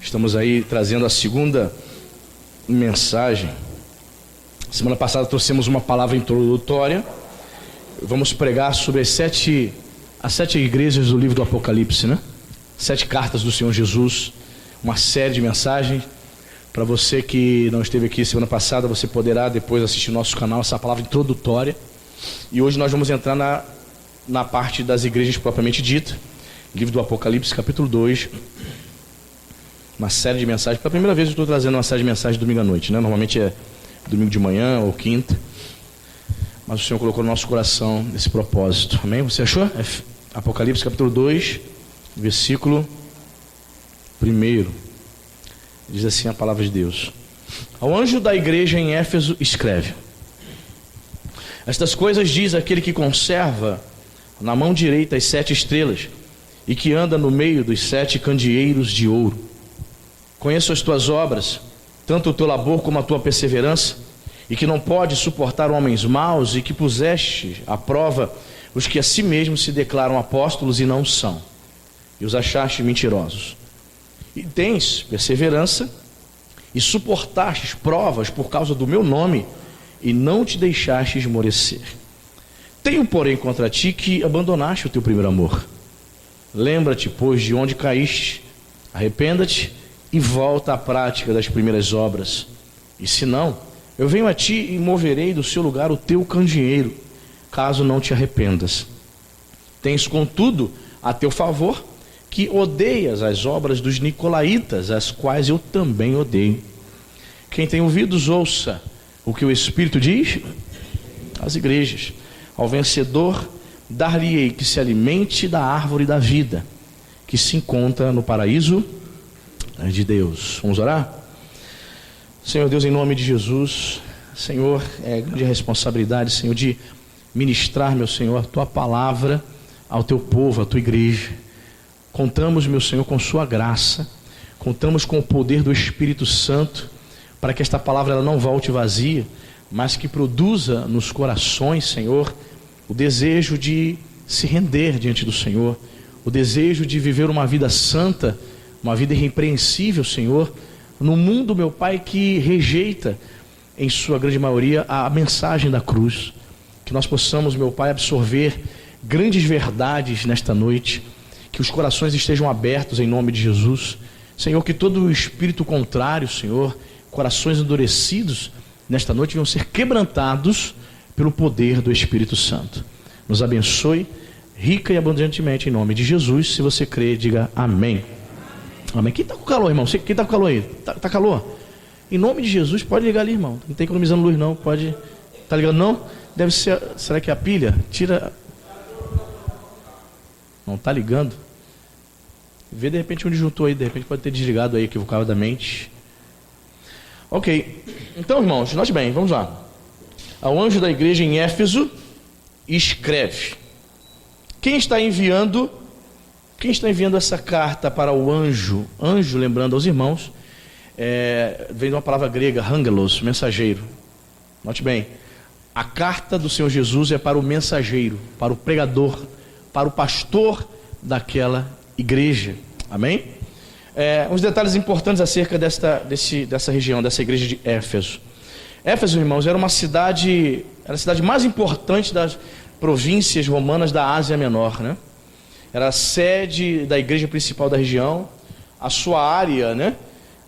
Estamos aí trazendo a segunda mensagem. Semana passada trouxemos uma palavra introdutória. Vamos pregar sobre as sete igrejas do livro do Apocalipse, né? 7 cartas do Senhor Jesus. Uma série de mensagens. Para você que não esteve aqui semana passada, você poderá depois assistir no nosso canal essa palavra introdutória. E hoje nós vamos entrar na parte das igrejas propriamente dita. Livro do Apocalipse, capítulo 2. Uma série de mensagens. Pela primeira vez eu estou trazendo uma série de mensagens domingo à noite, né? Normalmente é domingo de manhã ou quinta. Mas o Senhor colocou no nosso coração esse propósito. Amém? Você achou? Apocalipse capítulo 2, versículo 1. Diz assim a palavra de Deus: Ao anjo da igreja em Éfeso escreve: Estas coisas diz aquele que conserva na mão direita as 7 estrelas e que anda no meio dos 7 candeeiros de ouro. Conheço as tuas obras, tanto o teu labor como a tua perseverança, e que não pode suportar homens maus, e que puseste à prova os que a si mesmos se declaram apóstolos e não são, e os achaste mentirosos. E tens perseverança, e suportastes provas por causa do meu nome, e não te deixaste esmorecer. Tenho, porém, contra ti que abandonaste o teu primeiro amor. Lembra-te, pois, de onde caíste, arrependa-te, e volta à prática das primeiras obras. E se não, eu venho a ti e moverei do seu lugar o teu candeeiro, caso não te arrependas. Tens, contudo, a teu favor, que odeias as obras dos nicolaítas, as quais eu também odeio. Quem tem ouvidos, ouça o que o Espírito diz às igrejas. Ao vencedor, dar-lhe-ei que se alimente da árvore da vida, que se encontra no paraíso de Deus. Vamos orar? Senhor Deus, em nome de Jesus, Senhor, é grande responsabilidade, Senhor, de ministrar, meu Senhor, a tua palavra ao teu povo, à tua igreja. Contamos, meu Senhor, com sua graça, contamos com o poder do Espírito Santo, para que esta palavra ela não volte vazia, mas que produza nos corações, Senhor, o desejo de se render diante do Senhor, o desejo de viver uma vida santa, uma vida irrepreensível, Senhor, no mundo, meu Pai, que rejeita, em sua grande maioria, a mensagem da cruz. Que nós possamos, meu Pai, absorver grandes verdades nesta noite, que os corações estejam abertos em nome de Jesus. Senhor, que todo o espírito contrário, Senhor, corações endurecidos, nesta noite venham ser quebrantados pelo poder do Espírito Santo. Nos abençoe rica e abundantemente em nome de Jesus. Se você crê, diga amém. Amém. Quem está com calor, irmão? Quem está com calor aí? Tá calor? Em nome de Jesus, pode ligar ali, irmão. Não tem economizando luz, não. Pode. Tá ligando, não? Deve ser. Será que é a pilha? Tira. Não tá ligando. Vê de repente um disjuntor aí. De repente pode ter desligado aí equivocadamente. Ok. Então, irmãos, note bem. Vamos lá. Ao anjo da igreja em Éfeso escreve. Quem está enviando essa carta para o anjo? Anjo, lembrando aos irmãos, vem de uma palavra grega, angelos, mensageiro. Note bem, a carta do Senhor Jesus é para o mensageiro, para o pregador, para o pastor daquela igreja. Amém? Uns detalhes importantes acerca dessa região, dessa igreja de Éfeso. Éfeso, irmãos, era a cidade mais importante das províncias romanas da Ásia Menor, né? Era a sede da igreja principal da região. A sua área, né,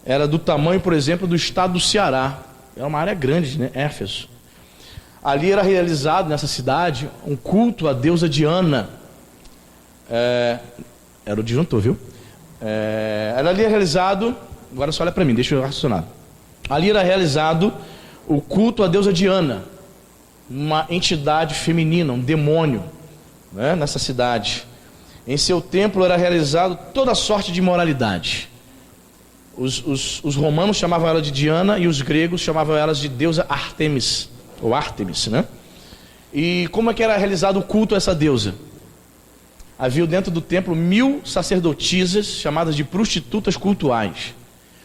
era do tamanho, por exemplo, do estado do Ceará. Era uma área grande, né, Éfeso. Ali era realizado, nessa cidade, um culto à deusa Diana. Era o disjuntor, viu? Ali era realizado... Agora só olha para mim, deixa eu raciocinar. Ali era realizado o culto à deusa Diana, uma entidade feminina, um demônio, né, nessa cidade. Em seu templo era realizado toda sorte de imoralidade. Os romanos chamavam ela de Diana e os gregos chamavam ela de deusa Artemis, ou Ártemis, né? E como é que era realizado o culto a essa deusa? Havia dentro do templo 1000 sacerdotisas, chamadas de prostitutas cultuais.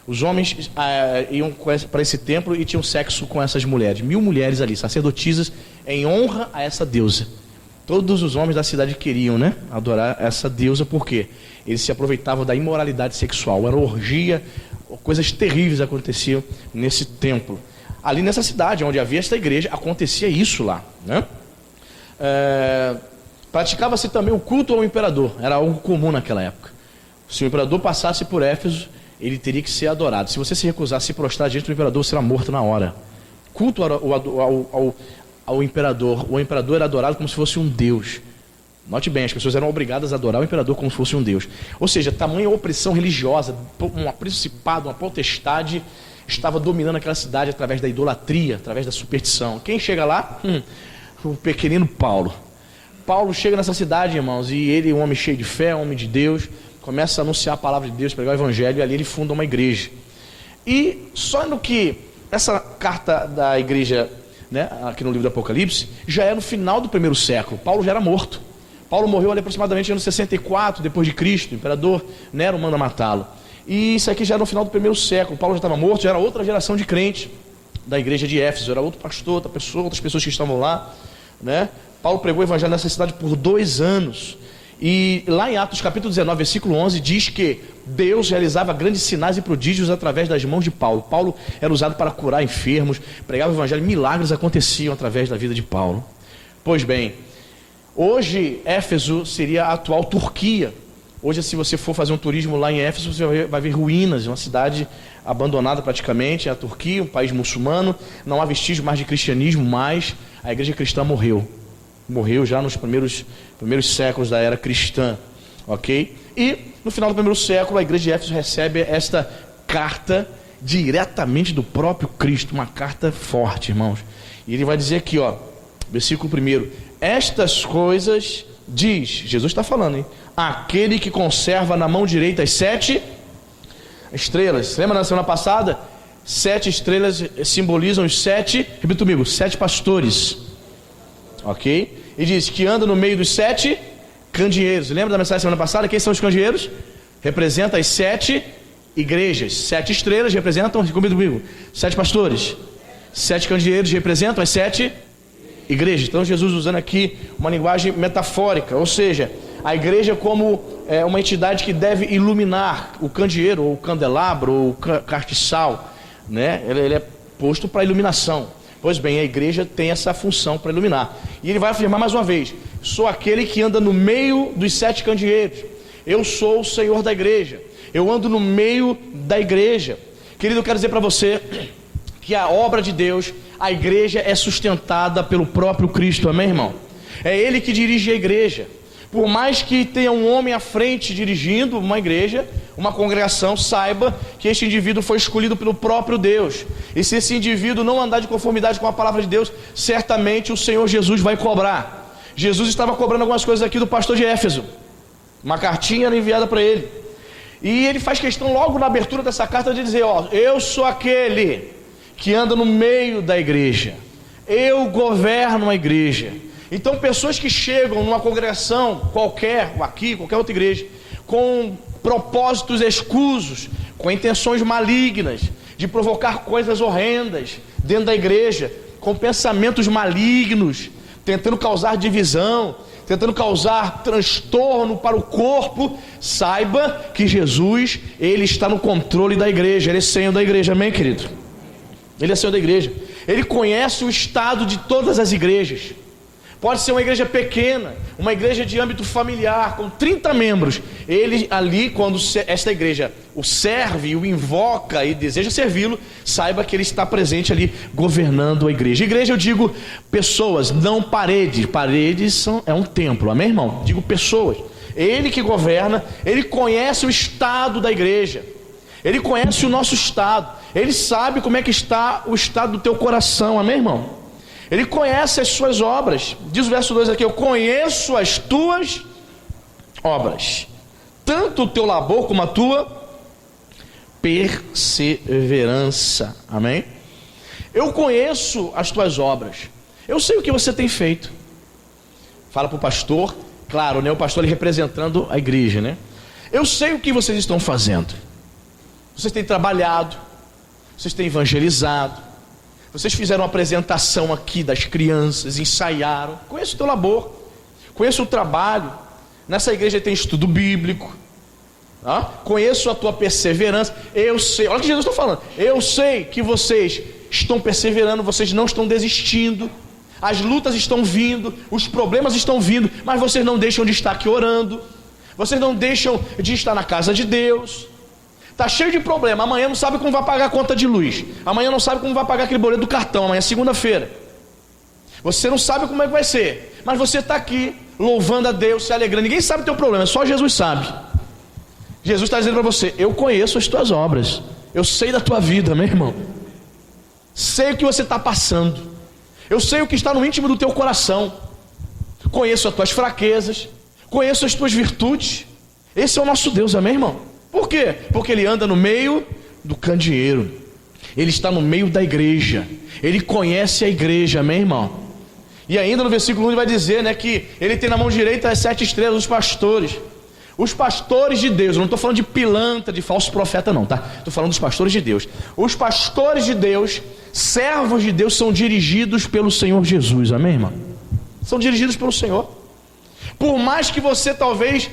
Os homens iam para esse templo e tinham sexo com essas mulheres. 1000 mulheres ali, sacerdotisas, em honra a essa deusa. Todos os homens da cidade queriam, né, adorar essa deusa, porque eles se aproveitavam da imoralidade sexual. Era orgia, coisas terríveis aconteciam nesse templo. Ali nessa cidade, onde havia esta igreja, acontecia isso lá, né? Praticava-se também o culto ao imperador. Era algo comum naquela época. Se o imperador passasse por Éfeso, ele teria que ser adorado. Se você se recusar a se prostrar diante do imperador, será morto na hora. Culto ao imperador. O imperador era adorado como se fosse um deus. Note bem, as pessoas eram obrigadas a adorar o imperador como se fosse um deus. Ou seja, tamanha opressão religiosa, um principado, uma potestade estava dominando aquela cidade através da idolatria, através da superstição. Quem chega lá? O pequenino Paulo. Paulo chega nessa cidade, irmãos, e ele, um homem cheio de fé, um homem de Deus, começa a anunciar a palavra de Deus, pregar o evangelho, e ali ele funda uma igreja. E só no que essa carta da igreja, né, aqui no livro do Apocalipse, já é no final do primeiro século. Paulo já era morto. Paulo morreu ali aproximadamente no ano 64 depois de Cristo. O imperador Nero manda matá-lo. E isso aqui já era no final do primeiro século. Paulo já estava morto, já era outra geração de crentes da igreja de Éfeso, era outro pastor, outras pessoas que estavam lá, né? Paulo pregou o evangelho nessa cidade por 2 anos. E lá em Atos capítulo 19, versículo 11, diz que Deus realizava grandes sinais e prodígios através das mãos de Paulo. Paulo era usado para curar enfermos, pregava o evangelho, milagres aconteciam através da vida de Paulo. Pois bem, hoje Éfeso seria a atual Turquia. Hoje, se você for fazer um turismo lá em Éfeso, você vai ver ruínas, uma cidade abandonada praticamente. É a Turquia, um país muçulmano, não há vestígio mais de cristianismo, mas a igreja cristã morreu já nos primeiros séculos da era cristã, ok? E no final do primeiro século a igreja de Éfeso recebe esta carta diretamente do próprio Cristo, uma carta forte, irmãos. E ele vai dizer aqui, ó, versículo 1: estas coisas diz, Jesus está falando, hein? Aquele que conserva na mão direita as 7 estrelas. Lembra na semana passada? 7 estrelas simbolizam os 7, repita comigo, 7 pastores. Ok? E diz que anda no meio dos 7 candeeiros. Lembra da mensagem da semana passada? Quem são os candeeiros? Representa as 7 igrejas. 7 estrelas representam, comigo, 7 pastores. 7 candeeiros representam as 7 igrejas. Então Jesus usando aqui uma linguagem metafórica, ou seja, a igreja como uma entidade que deve iluminar o candeeiro, ou o candelabro, ou o castiçal, né? Ele é posto para iluminação. Pois bem, a igreja tem essa função para iluminar. E ele vai afirmar mais uma vez: sou aquele que anda no meio dos 7 candeeiros. Eu sou o Senhor da igreja. Eu ando no meio da igreja. Querido, eu quero dizer para você que a obra de Deus, a igreja é sustentada pelo próprio Cristo, amém, irmão? É Ele que dirige a igreja. Por mais que tenha um homem à frente dirigindo uma igreja, uma congregação, saiba que este indivíduo foi escolhido pelo próprio Deus. E se esse indivíduo não andar de conformidade com a palavra de Deus, certamente o Senhor Jesus vai cobrar. Jesus estava cobrando algumas coisas aqui do pastor de Éfeso. Uma cartinha era enviada para ele. E ele faz questão logo na abertura dessa carta de dizer: ó, eu sou aquele que anda no meio da igreja. Eu governo a igreja. Então pessoas que chegam numa congregação qualquer, aqui, qualquer outra igreja, com propósitos escusos, com intenções malignas, de provocar coisas horrendas dentro da igreja, com pensamentos malignos, tentando causar divisão, tentando causar transtorno para o corpo, saiba que Jesus, Ele está no controle da igreja, Ele é Senhor da igreja, amém, querido? Ele é Senhor da igreja, Ele conhece o estado de todas as igrejas. Pode ser uma igreja pequena, uma igreja de âmbito familiar, com 30 membros. Ele ali, quando esta igreja o serve, o invoca e deseja servi-lo, saiba que ele está presente ali, governando a igreja. Igreja, eu digo pessoas, não paredes. Paredes é um templo, amém, irmão? Digo pessoas. Ele que governa, ele conhece o estado da igreja. Ele conhece o nosso estado. Ele sabe como é que está o estado do teu coração, amém, irmão? Ele conhece as suas obras. Diz o verso 2 aqui: eu conheço as tuas obras, tanto o teu labor como a tua perseverança. Amém? Eu conheço as tuas obras. Eu sei o que você tem feito. Fala para o pastor, claro, né? O pastor ali representando a igreja, né? Eu sei o que vocês estão fazendo. Vocês têm trabalhado, vocês têm evangelizado, vocês fizeram uma apresentação aqui das crianças, ensaiaram. Conheço o teu labor, conheço o trabalho. Nessa igreja tem estudo bíblico. Conheço a tua perseverança. Eu sei, olha o que Jesus está falando. Eu sei que vocês estão perseverando, vocês não estão desistindo. As lutas estão vindo, os problemas estão vindo, mas vocês não deixam de estar aqui orando. Vocês não deixam de estar na casa de Deus. Está cheio de problema. Amanhã não sabe como vai pagar a conta de luz. Amanhã não sabe como vai pagar aquele boleto do cartão. Amanhã é segunda-feira. Você não sabe como é que vai ser, mas você está aqui louvando a Deus, se alegrando. Ninguém sabe o teu problema, só Jesus sabe. Jesus está dizendo para você: eu conheço as tuas obras, eu sei da tua vida, meu irmão. Sei o que você está passando, eu sei o que está no íntimo do teu coração. Conheço as tuas fraquezas, conheço as tuas virtudes. Esse é o nosso Deus, amém, irmão? Por quê? Porque Ele anda no meio do candeeiro, Ele está no meio da igreja, Ele conhece a igreja, amém, irmão? E ainda no versículo 1 ele vai dizer, né, que Ele tem na mão direita as 7 estrelas dos pastores. Os pastores de Deus, eu não estou falando de pilantra, de falso profeta não, tá? Estou falando dos pastores de Deus. Os pastores de Deus, servos de Deus, são dirigidos pelo Senhor Jesus, amém, irmão? São dirigidos pelo Senhor. Por mais que você talvez,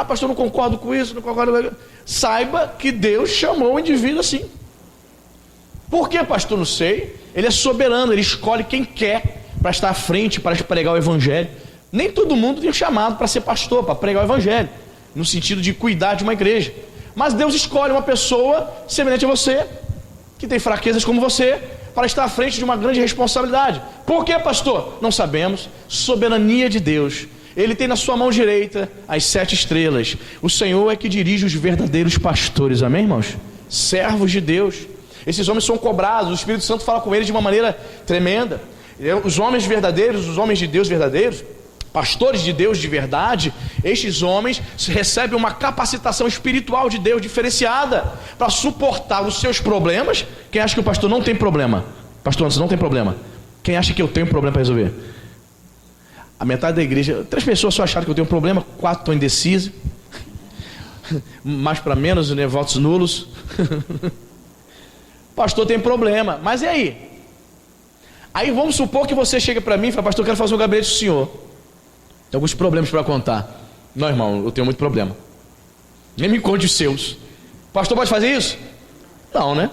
pastor, não concordo com isso, não concordo, saiba que Deus chamou o indivíduo assim. Por que, pastor? Não sei. Ele é soberano, Ele escolhe quem quer para estar à frente, para pregar o evangelho. Nem todo mundo tem chamado para ser pastor, para pregar o evangelho, no sentido de cuidar de uma igreja. Mas Deus escolhe uma pessoa semelhante a você, que tem fraquezas como você, para estar à frente de uma grande responsabilidade. Por que, pastor? Não sabemos. Soberania de Deus. Ele tem na sua mão direita as 7 estrelas. O Senhor é que dirige os verdadeiros pastores, amém, irmãos? Servos de Deus. Esses homens são cobrados, o Espírito Santo fala com eles de uma maneira tremenda. Os homens verdadeiros, os homens de Deus verdadeiros, pastores de Deus de verdade, estes homens recebem uma capacitação espiritual de Deus diferenciada para suportar os seus problemas. Quem acha que o pastor não tem problema? Pastor, você não tem problema. Quem acha que eu tenho problema para resolver? A metade da igreja, 3 pessoas só acharam que eu tenho problema, 4 estão indecisos, mais para menos, né, votos nulos. Pastor tem problema, mas e aí? Aí vamos supor que você chega para mim e fala: pastor, eu quero fazer um gabinete do senhor. Tem alguns problemas para contar. Não, irmão, eu tenho muito problema. Nem me conte os seus. Pastor pode fazer isso? Não, né?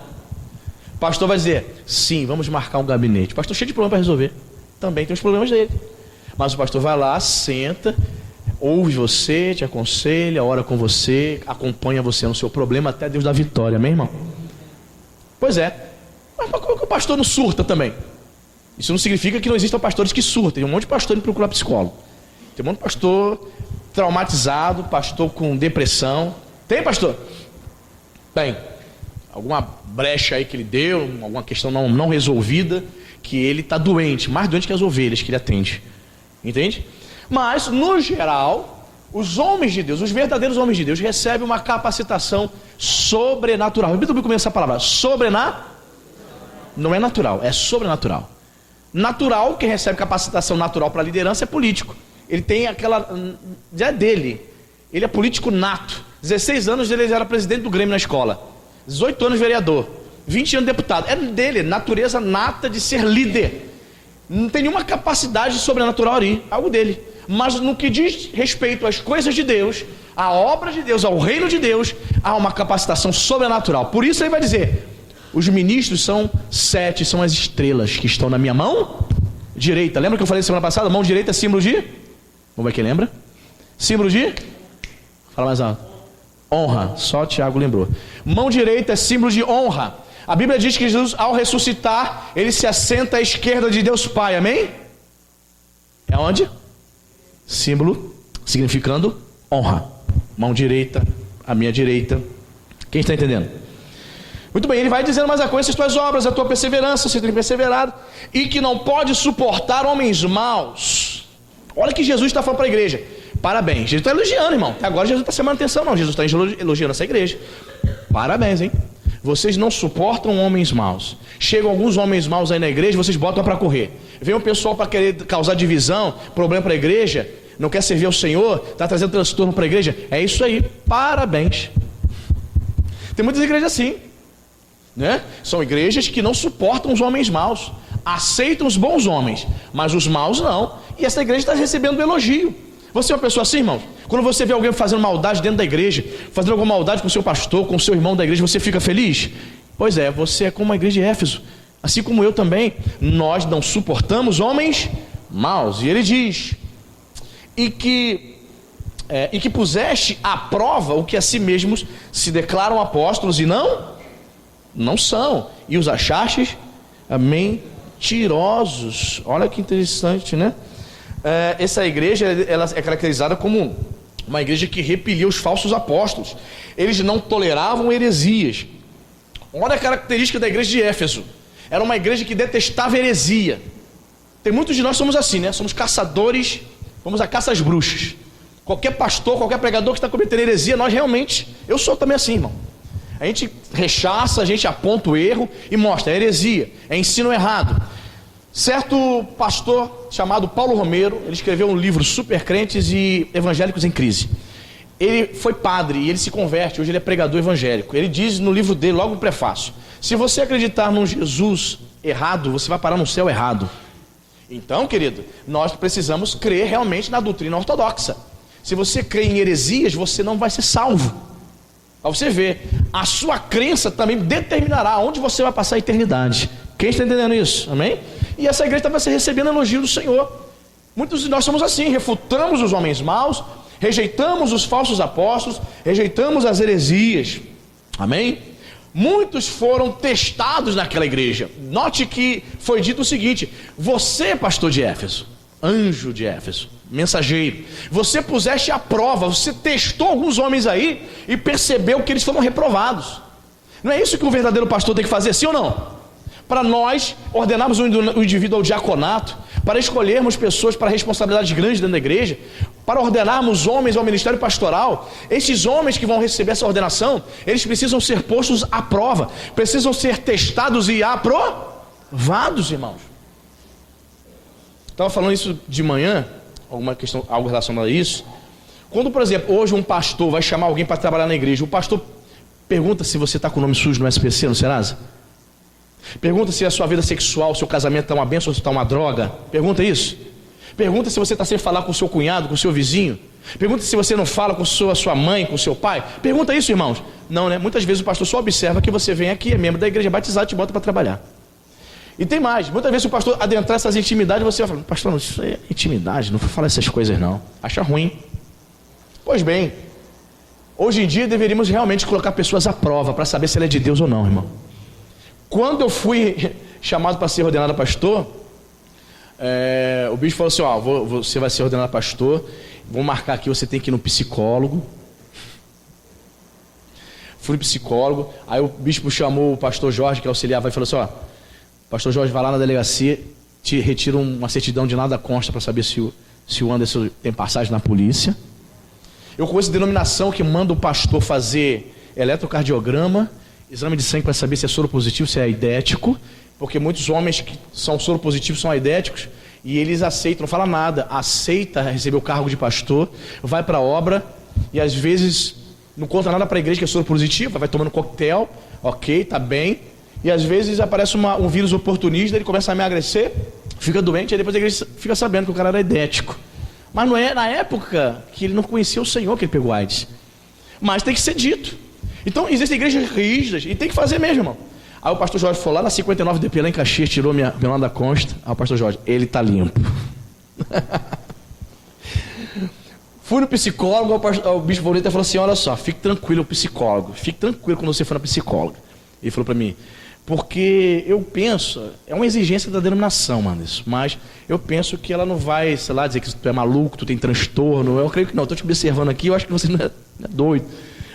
Pastor vai dizer: sim, vamos marcar um gabinete. Pastor cheio de problema para resolver. Também tem os problemas dele. Mas o pastor vai lá, senta, ouve você, te aconselha, ora com você, acompanha você no seu problema até Deus dar vitória, amém, irmão? Pois é. Mas como que o pastor não surta também? Isso não significa que não existam pastores que surtam. Tem um monte de pastor indo procurar psicólogo. Tem um monte de pastor traumatizado, pastor com depressão. Tem, pastor? Tem. Alguma brecha aí que ele deu, alguma questão não resolvida, que ele está doente, mais doente que as ovelhas que ele atende. Entende? Mas, no geral, os homens de Deus, os verdadeiros homens de Deus, recebem uma capacitação sobrenatural. Repita comigo essa palavra: sobrenatural. Não é natural, é sobrenatural. Natural, quem recebe capacitação natural para liderança é político. Ele tem aquela... já é dele. Ele é político nato. 16 anos ele era presidente do Grêmio na escola. 18 anos vereador. 20 anos deputado. É dele, natureza nata de ser líder. Não tem nenhuma capacidade sobrenatural ali, algo dele. Mas no que diz respeito às coisas de Deus, à obra de Deus, ao reino de Deus, há uma capacitação sobrenatural. Por isso ele vai dizer: os ministros são 7, são as estrelas que estão na minha mão direita. Lembra que eu falei semana passada? Mão direita é símbolo de... Vamos ver quem lembra? Símbolo de... Fala mais alto. Honra. Só o Tiago lembrou. Mão direita é símbolo de honra. A Bíblia diz que Jesus, ao ressuscitar, ele se assenta à esquerda de Deus Pai, amém? É onde? Símbolo significando honra. Mão direita, a minha direita. Quem está entendendo? Muito bem, ele vai dizendo mais a coisa: as tuas obras, a tua perseverança, você tem perseverado, e que não pode suportar homens maus. Olha que Jesus está falando para a igreja. Parabéns, Jesus está elogiando, irmão. Até agora Jesus não está chamando atenção não, Jesus está elogiando essa igreja. Parabéns, hein? Vocês não suportam homens maus. Chegam alguns homens maus aí na igreja, vocês botam para correr. Vem um pessoal para querer causar divisão, problema para a igreja, não quer servir ao Senhor, está trazendo transtorno para a igreja. É isso aí, parabéns. Tem muitas igrejas assim, né? São igrejas que não suportam os homens maus, aceitam os bons homens, mas os maus não. E essa igreja está recebendo um elogio. Você é uma pessoa assim, irmão? Quando você vê alguém fazendo maldade dentro da igreja, fazendo alguma maldade com o seu pastor, com o seu irmão da igreja, você fica feliz? Pois é, você é como a igreja de Éfeso. Assim como eu também. Nós não suportamos homens maus. E ele diz, e que puseste à prova o que a si mesmos se declaram apóstolos e não são. E os achastes mentirosos. Olha que interessante, né? Essa igreja, ela é caracterizada como uma igreja que repelia os falsos apóstolos. Eles não toleravam heresias. Olha a característica da igreja de Éfeso. Era uma igreja que detestava heresia. Tem muitos de nós somos assim, né? Somos caçadores, vamos à caça às bruxas. Qualquer pastor, qualquer pregador que está cometendo heresia, nós realmente, eu sou também assim, irmão. A gente rechaça, a gente aponta o erro e mostra, é heresia, é ensino errado. Certo pastor chamado Paulo Romero, ele escreveu um livro, Super Crentes e Evangélicos em Crise. Ele foi padre e ele se converte, hoje ele é pregador evangélico. Ele diz no livro dele, logo no prefácio, se você acreditar num Jesus errado, você vai parar no céu errado. Então, querido, nós precisamos crer realmente na doutrina ortodoxa. Se você crê em heresias, você não vai ser salvo. Para você ver, a sua crença também determinará onde você vai passar a eternidade. Quem está entendendo isso? Amém? E essa igreja estava recebendo elogio do Senhor. Muitos de nós somos assim, refutamos os homens maus, rejeitamos os falsos apóstolos, rejeitamos as heresias. Amém? Muitos foram testados naquela igreja. Note que foi dito o seguinte: você, pastor de Éfeso, anjo de Éfeso, mensageiro, você puseste à prova, você testou alguns homens aí e percebeu que eles foram reprovados. Não é isso que um verdadeiro pastor tem que fazer, sim ou não? Para nós ordenarmos o indivíduo ao diaconato, para escolhermos pessoas para responsabilidades grandes dentro da igreja, para ordenarmos homens ao ministério pastoral, esses homens que vão receber essa ordenação, eles precisam ser postos à prova, precisam ser testados e aprovados, irmãos. Estava falando isso de manhã, alguma questão, algo relacionado a isso. Quando, por exemplo, hoje um pastor vai chamar alguém para trabalhar na igreja, o pastor pergunta se você está com o nome sujo no SPC, no Serasa? Pergunta se a sua vida sexual, seu casamento está uma bênção ou se está uma droga. Pergunta isso. Pergunta se você está sem falar com o seu cunhado, com o seu vizinho. Pergunta se você não fala com a sua mãe, com o seu pai. Pergunta isso, irmãos. Não, né? Muitas vezes o pastor só observa que você vem aqui, é membro da igreja batizado e te bota para trabalhar. E tem mais. Muitas vezes o pastor adentrar essas intimidades, você vai falar, pastor, não, isso é intimidade, não vou falar essas coisas não. Acha ruim. Pois bem, hoje em dia deveríamos realmente colocar pessoas à prova para saber se ela é de Deus ou não, irmão. Quando eu fui chamado para ser ordenado pastor, o bispo falou assim, você vai ser ordenado pastor, vou marcar aqui, você tem que ir no psicólogo. Fui no psicólogo, aí o bispo chamou o pastor Jorge, que auxiliava, e falou assim, pastor Jorge, vai lá na delegacia, te retira uma certidão de nada consta para saber se o Anderson tem passagem na polícia. Eu conheço denominação que manda o pastor fazer eletrocardiograma, exame de sangue para saber se é soro positivo, se é aidético, porque muitos homens que são soro positivos são aidéticos, e eles aceitam, não fala nada, aceita receber o cargo de pastor, vai para a obra, e às vezes não conta nada para a igreja que é soro positivo, vai tomando coquetel, ok, tá bem, e às vezes aparece um vírus oportunista, ele começa a emagrecer, fica doente, e depois a igreja fica sabendo que o cara era aidético. Mas não é na época que ele não conhecia o Senhor que ele pegou AIDS. Mas tem que ser dito. Então existem igrejas rígidas e tem que fazer mesmo, irmão. Aí o pastor Jorge foi lá na 59 DP lá em Caxias, tirou meu nome da consta. Aí o pastor Jorge, ele tá limpo. Fui no psicólogo, o bispo Bonita falou assim, olha só, fique tranquilo, o psicólogo. Fique tranquilo quando você for na psicóloga. Ele falou para mim, porque eu penso, é uma exigência da denominação, mano, isso, mas eu penso que ela não vai, sei lá, dizer que tu é maluco, tu tem transtorno, eu creio que não, estou te observando aqui, eu acho que você não é doido,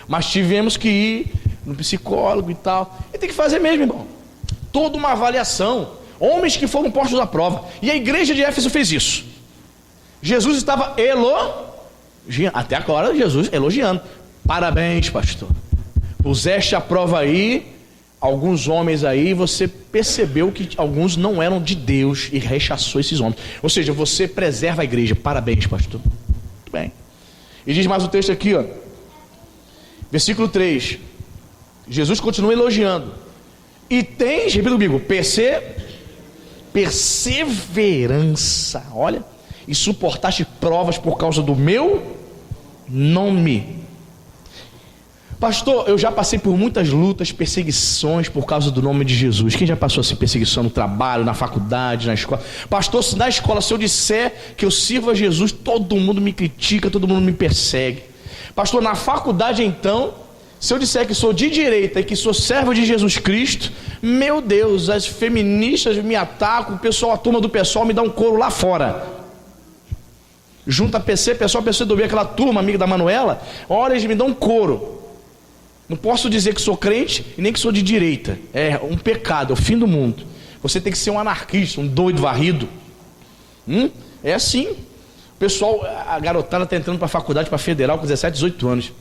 mas tivemos que ir no psicólogo e tal, e tem que fazer mesmo, irmão, toda uma avaliação, homens que foram postos à prova, e a igreja de Éfeso fez isso. Jesus estava elogiando, até agora Jesus elogiando, parabéns pastor, puseste à prova aí alguns homens aí, você percebeu que alguns não eram de Deus e rechaçou esses homens. Ou seja, você preserva a igreja. Parabéns, pastor. Muito bem. E diz mais o texto aqui, versículo 3. Jesus continua elogiando. E tens, repita comigo, perseverança. Olha. e suportaste provas por causa do meu nome. Pastor, eu já passei por muitas lutas, perseguições por causa do nome de Jesus. Quem já passou assim, perseguição no trabalho, na faculdade, na escola? Pastor, se na escola, se eu disser que eu sirvo a Jesus, todo mundo me critica, todo mundo me persegue. Pastor, na faculdade então, se eu disser que sou de direita e que sou servo de Jesus Cristo, meu Deus, as feministas me atacam, o pessoal, a turma do pessoal me dá um couro lá fora. Junta PC, pessoal, PCdoB, aquela turma amiga da Manuela, olha, eles me dão um couro. Não posso dizer que sou crente e nem que sou de direita. É um pecado, é o fim do mundo. Você tem que ser um anarquista, um doido varrido. É assim. O pessoal, a garotada está entrando para a faculdade, para a federal, com 17, 18 anos.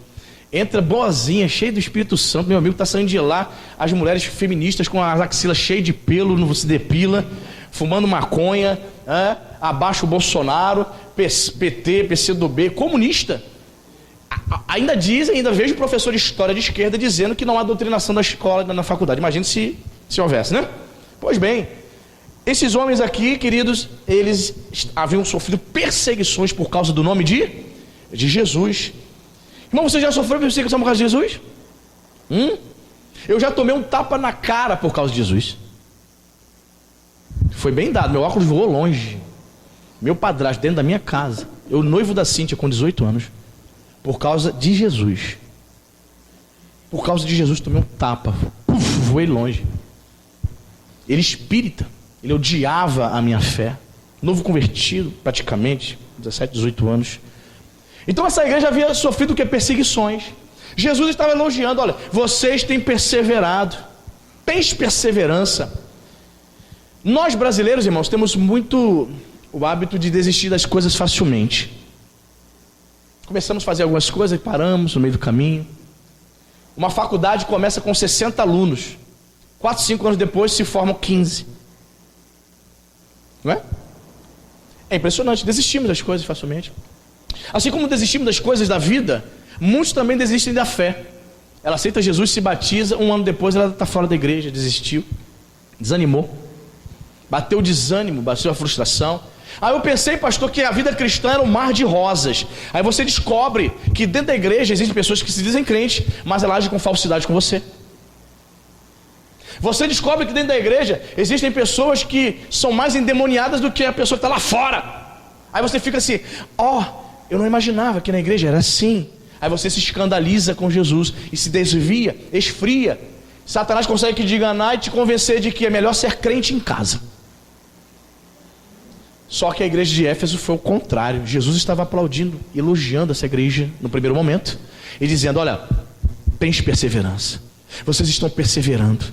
Entra boazinha, cheia do Espírito Santo. Meu amigo está saindo de lá. As mulheres feministas com as axilas cheias de pelo, não se depila, fumando maconha, abaixo o Bolsonaro, PT, PCdoB, comunista. Ainda vejo professor de história de esquerda dizendo que não há doutrinação da escola na faculdade. Imagine se houvesse, né? Pois bem, esses homens aqui, queridos, eles haviam sofrido perseguições por causa do nome de Jesus. Irmão, você já sofreu perseguição por causa de Jesus? Eu já tomei um tapa na cara por causa de Jesus. Foi bem dado, meu óculos voou longe. Meu padrasto dentro da minha casa. Eu noivo da Cíntia com 18 anos. Por causa de Jesus. Por causa de Jesus tomei um tapa. Voei longe. Ele espírita. Ele odiava a minha fé. Novo convertido, praticamente. 17, 18 anos. Então essa igreja havia sofrido o que? Perseguições. Jesus estava elogiando. Olha, vocês têm perseverado. Tens perseverança. Nós brasileiros, irmãos, temos muito o hábito de desistir das coisas facilmente. Começamos a fazer algumas coisas e paramos no meio do caminho. Uma faculdade começa com 60 alunos. 4, 5 anos depois se formam 15. Não é? É impressionante, desistimos das coisas facilmente. Assim como desistimos das coisas da vida, muitos também desistem da fé. Ela aceita Jesus, se batiza, 1 ano depois ela está fora da igreja, desistiu, desanimou. Bateu o desânimo, bateu a frustração. Aí eu pensei, pastor, que a vida cristã era um mar de rosas. Aí você descobre que dentro da igreja existem pessoas que se dizem crentes, mas elas agem com falsidade com você. Você descobre que dentro da igreja existem pessoas que são mais endemoniadas do que a pessoa que está lá fora. Aí você fica assim, eu não imaginava que na igreja era assim. Aí você se escandaliza com Jesus e se desvia, esfria. Satanás consegue te enganar e te convencer de que é melhor ser crente em casa. Só que a igreja de Éfeso foi o contrário. Jesus estava aplaudindo, elogiando essa igreja no primeiro momento e dizendo, olha, tens perseverança. Vocês estão perseverando.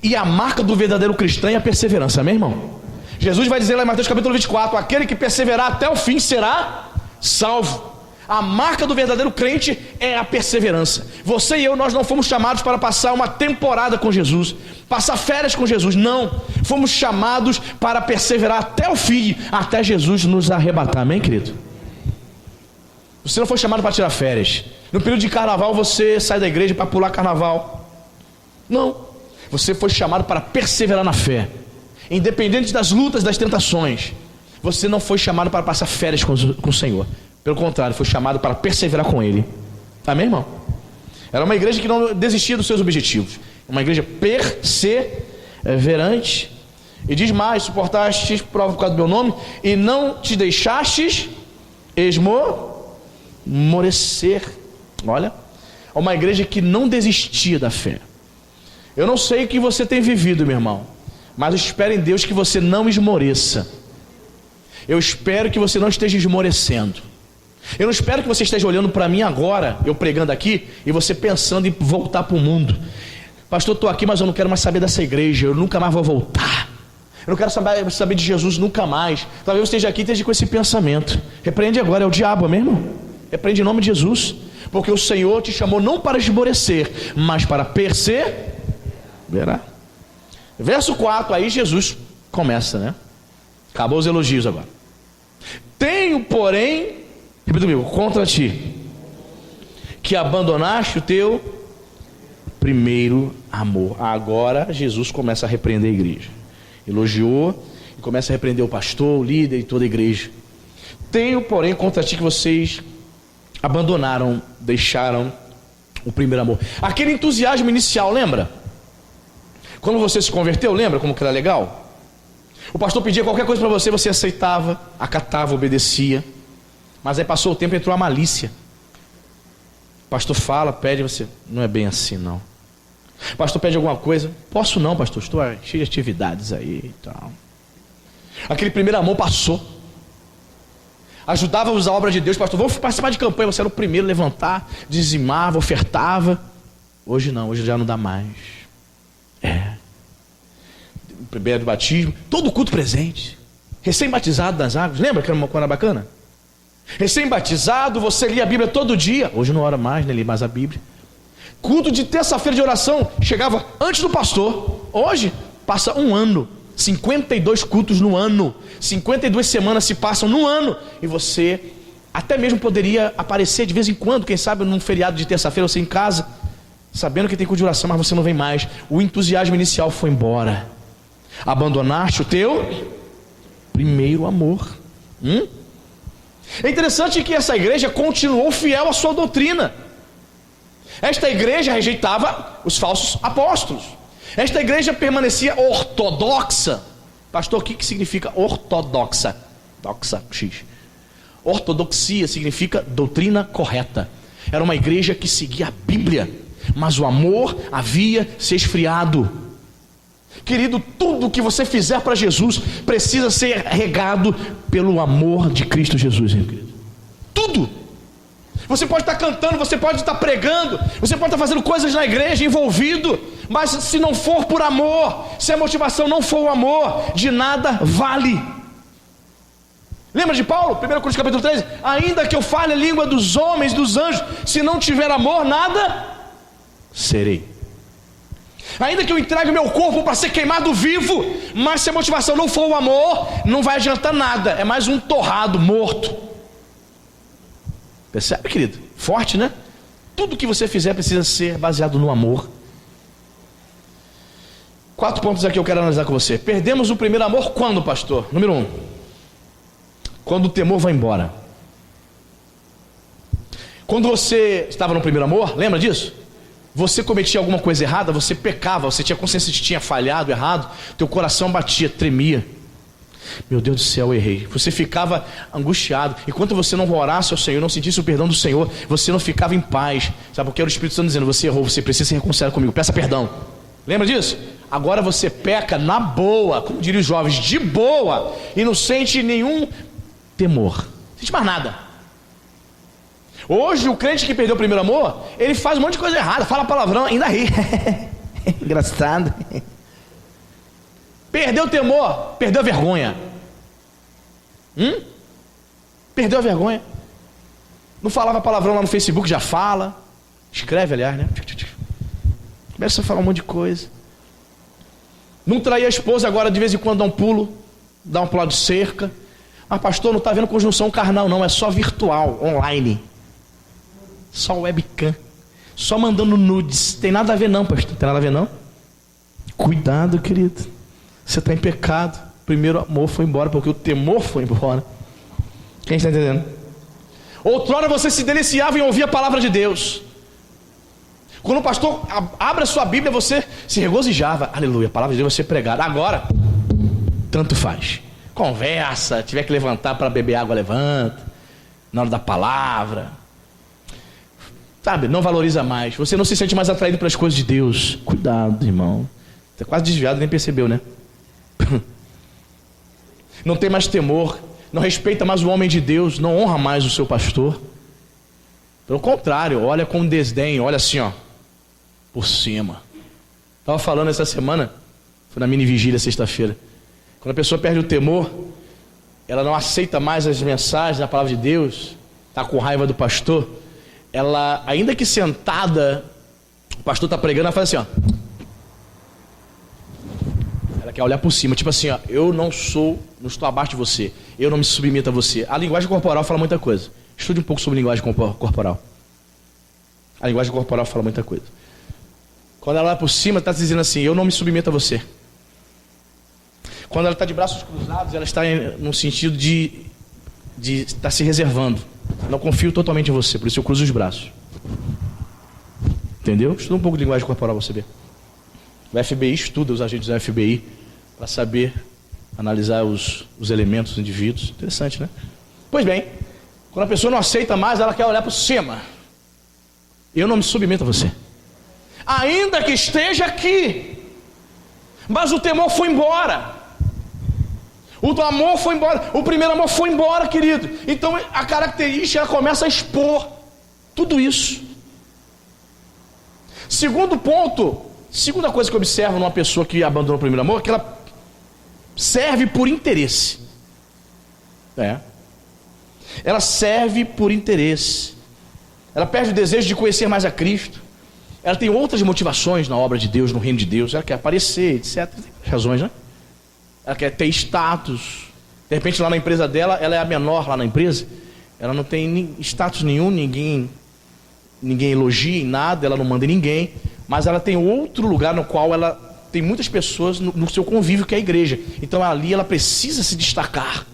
E a marca do verdadeiro cristão é a perseverança, amém, irmão? Jesus vai dizer lá em Mateus capítulo 24, aquele que perseverar até o fim será salvo. A marca do verdadeiro crente é a perseverança. Você e eu, nós não fomos chamados para passar uma temporada com Jesus, passar férias com Jesus, não. Fomos chamados para perseverar até o fim, até Jesus nos arrebatar, amém, querido? Você não foi chamado para tirar férias. No período de carnaval você sai da igreja para pular carnaval. Não. Você foi chamado para perseverar na fé, independente das lutas, das tentações. Você não foi chamado para passar férias com o Senhor. Pelo contrário, foi chamado para perseverar com Ele. Amém, irmão? Era uma igreja que não desistia dos seus objetivos. Uma igreja perseverante. E diz mais, suportastes prova por causa do meu nome, e não te deixastes esmorecer. Olha, uma igreja que não desistia da fé. Eu não sei o que você tem vivido, meu irmão, mas eu espero em Deus que você não esmoreça. Eu espero que você não esteja esmorecendo. Eu não espero que você esteja olhando para mim agora, eu pregando aqui, e você pensando em voltar para o mundo. Pastor, estou aqui, mas eu não quero mais saber dessa igreja, eu nunca mais vou voltar. Eu não quero saber de Jesus nunca mais. Talvez você esteja aqui e esteja com esse pensamento. Repreende agora, é o diabo, amém, irmão? Repreende em nome de Jesus. Porque o Senhor te chamou não para esmorecer, mas para perseverar. Verso 4, aí Jesus começa, né? Acabou os elogios agora. Tenho, porém, repita comigo, contra ti, que abandonaste o teu primeiro amor. Agora Jesus começa a repreender a igreja. Elogiou e começa a repreender o pastor, o líder e toda a igreja. Tenho, porém, contra ti que vocês abandonaram, deixaram o primeiro amor. Aquele entusiasmo inicial, lembra? Quando você se converteu, lembra como que era legal? O pastor pedia qualquer coisa para você, você aceitava, acatava, obedecia. Mas aí passou o tempo e entrou a malícia. O pastor fala, pede, você, não é bem assim não. O pastor pede alguma coisa, posso não, pastor, estou cheio de atividades aí e tal. Aquele primeiro amor passou. Ajudava-vos a obra de Deus, pastor, vamos participar de campanha, você era o primeiro a levantar, dizimava, ofertava. Hoje não, hoje já não dá mais. Primeiro do batismo, todo culto presente, recém-batizado nas águas, lembra que era uma coisa bacana? Recém-batizado, você lia a Bíblia todo dia, hoje não ora mais, nem lia mais a Bíblia. Culto de terça-feira de oração, chegava antes do pastor, hoje passa um ano, 52 cultos no ano, 52 semanas se passam no ano, e você até mesmo poderia aparecer de vez em quando, quem sabe num feriado de terça-feira, você em casa, sabendo que tem culto de oração, mas você não vem mais, o entusiasmo inicial foi embora, abandonaste o teu primeiro amor. É interessante que essa igreja continuou fiel à sua doutrina. Esta igreja rejeitava os falsos apóstolos. Esta igreja permanecia ortodoxa. Pastor, o que significa ortodoxa? Doxa, X. Ortodoxia significa doutrina correta. Era uma igreja que seguia a Bíblia, mas o amor havia se esfriado. Querido, tudo que você fizer para Jesus precisa ser regado pelo amor de Cristo Jesus, hein, querido? Tudo. Você pode estar cantando, você pode estar pregando, você pode estar fazendo coisas na igreja, envolvido, mas se não for por amor, se a motivação não for o amor, de nada vale. Lembra de Paulo? 1 Coríntios capítulo 13, ainda que eu fale a língua dos homens, dos anjos, se não tiver amor, nada serei. Ainda que eu entregue o meu corpo para ser queimado vivo, mas se a motivação não for o amor, não vai adiantar nada, é mais um torrado morto. Percebe, querido? Forte, né? Tudo que você fizer precisa ser baseado no amor. 4 pontos aqui eu quero analisar com você. Perdemos o primeiro amor quando, pastor? Número 1, quando o temor vai embora. Quando você estava no primeiro amor, lembra disso? Você cometia alguma coisa errada, você pecava, você tinha consciência de que tinha falhado, errado, teu coração batia, tremia. Meu Deus do céu, eu errei. Você ficava angustiado. Enquanto você não orasse ao Senhor, não sentisse o perdão do Senhor, você não ficava em paz. Sabe porque era o Espírito Santo dizendo, você errou, você precisa se reconciliar comigo, peça perdão. Lembra disso? Agora você peca na boa, como diriam os jovens, de boa, e não sente nenhum temor, não sente mais nada. Hoje o crente que perdeu o primeiro amor, ele faz um monte de coisa errada, fala palavrão, ainda ri. Engraçado. Perdeu o temor, perdeu a vergonha. Perdeu a vergonha. Não falava palavrão lá no Facebook, já fala. Escreve, aliás, né? Começa a falar um monte de coisa. Não traía a esposa, agora de vez em quando dá um pulo de cerca. Mas pastor, não está vendo conjunção carnal não, é só virtual, online. Só webcam, só mandando nudes. Tem nada a ver não, pastor, tem nada a ver não. Cuidado, querido, você está em pecado. O primeiro amor foi embora, porque o temor foi embora. Quem está entendendo? Outrora você se deliciava em ouvir a palavra de Deus. Quando o pastor abre a sua Bíblia, você se regozijava. Aleluia, a palavra de Deus vai ser pregada. Agora, tanto faz. Conversa, tiver que levantar para beber água, levanta. Na hora da palavra, sabe, não valoriza mais. Você não se sente mais atraído pelas coisas de Deus. Cuidado, irmão. Você é quase desviado, nem percebeu, né? Não tem mais temor, não respeita mais o homem de Deus, não honra mais o seu pastor. Pelo contrário, olha com desdém, olha assim, ó, por cima. Estava falando essa semana, foi na mini vigília sexta-feira. Quando a pessoa perde o temor, ela não aceita mais as mensagens da palavra de Deus, está com raiva do pastor. Ela, ainda que sentada, o pastor está pregando, ela faz assim, ó. Ela quer olhar por cima, tipo assim, ó, eu não estou abaixo de você, eu não me submeto a você. A linguagem corporal fala muita coisa. Estude um pouco sobre linguagem corporal. A linguagem corporal fala muita coisa. Quando ela olha por cima, está dizendo assim, eu não me submeto a você. Quando ela está de braços cruzados, ela está no sentido de de estar se reservando. Não confio totalmente em você, por isso eu cruzo os braços. Entendeu? Estuda um pouco de linguagem corporal pra você ver. O FBI estuda os agentes do FBI para saber analisar os elementos dos indivíduos. Interessante, né? Pois bem, quando a pessoa não aceita mais, ela quer olhar para cima. Eu não me submeto a você. Ainda que esteja aqui, mas o temor foi embora. O amor foi embora. O primeiro amor foi embora, querido. Então a característica ela começa a expor tudo isso. Segundo ponto, segunda coisa que eu observo numa pessoa que abandonou o primeiro amor, é que ela serve por interesse. Ela serve por interesse. Ela perde o desejo de conhecer mais a Cristo. Ela tem outras motivações na obra de Deus, no reino de Deus. Ela quer aparecer, etc. Tem razões, né? Ela quer ter status. De repente lá na empresa dela, ela é a menor lá na empresa. Ela não tem status nenhum, ninguém elogia em nada, ela não manda em ninguém. Mas ela tem outro lugar no qual ela tem muitas pessoas no seu convívio, que é a igreja. Então ali ela precisa se destacar.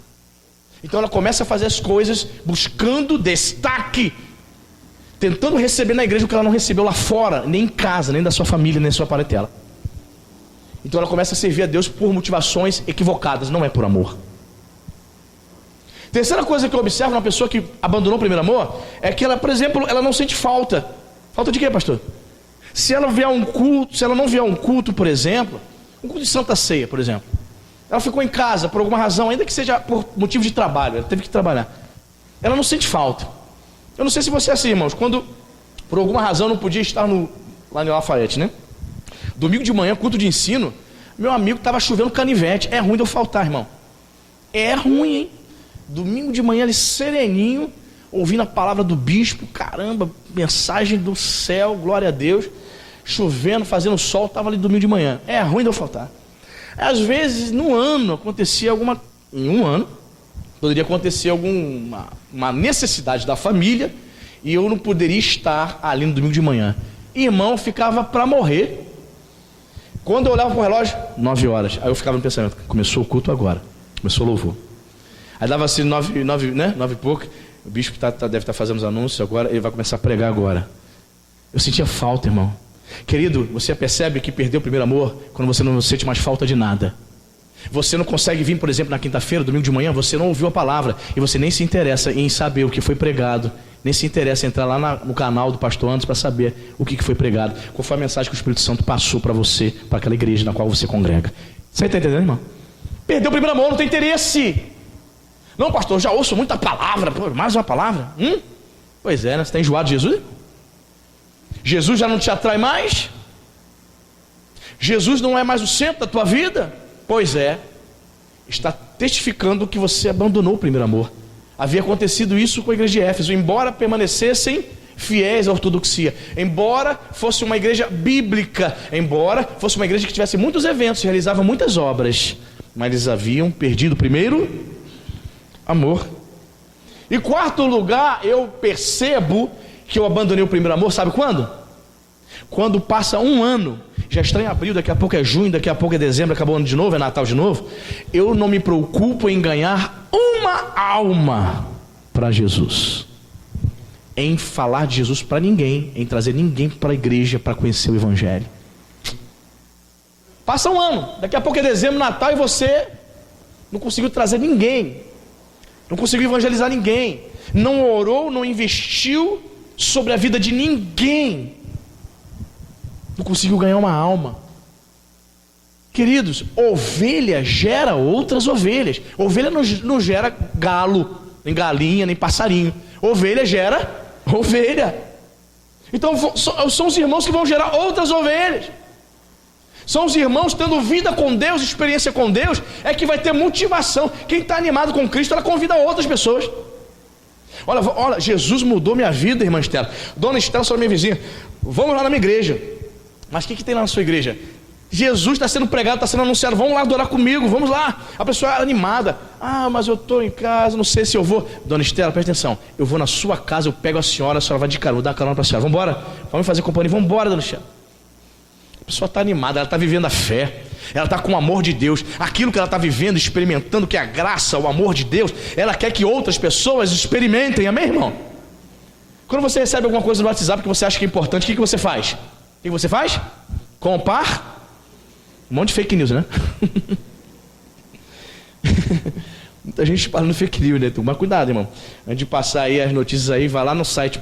Então ela começa a fazer as coisas buscando destaque, tentando receber na igreja o que ela não recebeu lá fora, nem em casa, nem da sua família, nem da sua parentela. Então ela começa a servir a Deus por motivações equivocadas, não é por amor. Terceira coisa que eu observo numa pessoa que abandonou o primeiro amor é que ela, por exemplo, ela não sente falta. Falta de quê, pastor? Se ela vier um culto, se ela não vier um culto, por exemplo, um culto de Santa Ceia, por exemplo, ela ficou em casa por alguma razão, ainda que seja por motivo de trabalho, ela teve que trabalhar, ela não sente falta. Eu não sei se você é assim, irmãos, quando por alguma razão não podia estar lá em Lafayette, né? Domingo de manhã, culto de ensino, meu amigo, estava chovendo canivete. É ruim de eu faltar, irmão. É ruim, hein? Domingo de manhã, ali sereninho, ouvindo a palavra do bispo, caramba, mensagem do céu, glória a Deus, chovendo, fazendo sol, estava ali domingo de manhã. É ruim de eu faltar. Às vezes, no ano, acontecia em um ano, poderia acontecer uma necessidade da família, e eu não poderia estar ali no domingo de manhã. Irmão, ficava para morrer. Quando eu olhava para o relógio, 9 horas, aí eu ficava no pensamento, começou o culto agora, começou o louvor. Aí dava assim 9 e pouco, o bispo deve estar fazendo os anúncios agora, ele vai começar a pregar agora. Eu sentia falta, irmão. Querido, você percebe que perdeu o primeiro amor quando você não sente mais falta de nada. Você não consegue vir, por exemplo, na quinta-feira, domingo de manhã, você não ouviu a palavra, e você nem se interessa em saber o que foi pregado, nem se interessa em entrar lá no canal do pastor Anderson para saber o que foi pregado, qual foi a mensagem que o Espírito Santo passou para você, para aquela igreja na qual você congrega. Você está entendendo, irmão? Perdeu o primeiro amor, não tem interesse. Não, pastor, eu já ouço muita palavra. Pô, mais uma palavra? Pois é, né? Você está enjoado de Jesus? Jesus já não te atrai mais? Jesus não é mais o centro da tua vida? Pois é, está testificando que você abandonou o primeiro amor. Havia acontecido isso com a igreja de Éfeso, embora permanecessem fiéis à ortodoxia, embora fosse uma igreja bíblica, embora fosse uma igreja que tivesse muitos eventos, realizava muitas obras, mas eles haviam perdido o primeiro amor. Em quarto lugar, eu percebo que eu abandonei o primeiro amor, sabe quando? Quando passa um ano, já está em abril, daqui a pouco é junho, daqui a pouco é dezembro, acabou o ano de novo, é Natal de novo. Eu não me preocupo em ganhar uma alma para Jesus, em falar de Jesus para ninguém, em trazer ninguém para a igreja para conhecer o Evangelho. Passa um ano, daqui a pouco é dezembro, Natal, e você não conseguiu trazer ninguém, não conseguiu evangelizar ninguém, não orou, não investiu sobre a vida de ninguém, não conseguiu ganhar uma alma. Queridos, ovelha gera outras ovelhas. Ovelha não gera galo, nem galinha, nem passarinho. Ovelha gera ovelha. Então são os irmãos que vão gerar outras ovelhas. São os irmãos tendo vida com Deus, experiência com Deus, é que vai ter motivação. Quem está animado com Cristo, ela convida outras pessoas. Olha, Jesus mudou minha vida, irmã Estela. Dona Estela, sua minha vizinha, vamos lá na minha igreja. Mas o que tem lá na sua igreja? Jesus está sendo pregado, está sendo anunciado, vamos lá adorar comigo, vamos lá. A pessoa é animada, mas eu estou em casa, não sei se eu vou. Dona Estela, presta atenção, eu vou na sua casa, eu pego a senhora vai de carona, vou dar carona para a senhora, vamos embora, vamos fazer companhia, vamos embora, Dona Estela. A pessoa está animada, ela está vivendo a fé. ela está com o amor de Deus, aquilo que ela está vivendo, experimentando, que é a graça, o amor de Deus, ela quer que outras pessoas experimentem, amém, irmão? Quando você recebe alguma coisa no WhatsApp que você acha que é importante, o que você faz? O que você faz? Um monte de fake news, né? Muita gente fala no fake news, né? Toma cuidado, irmão. Antes de passar aí as notícias aí, vai lá no site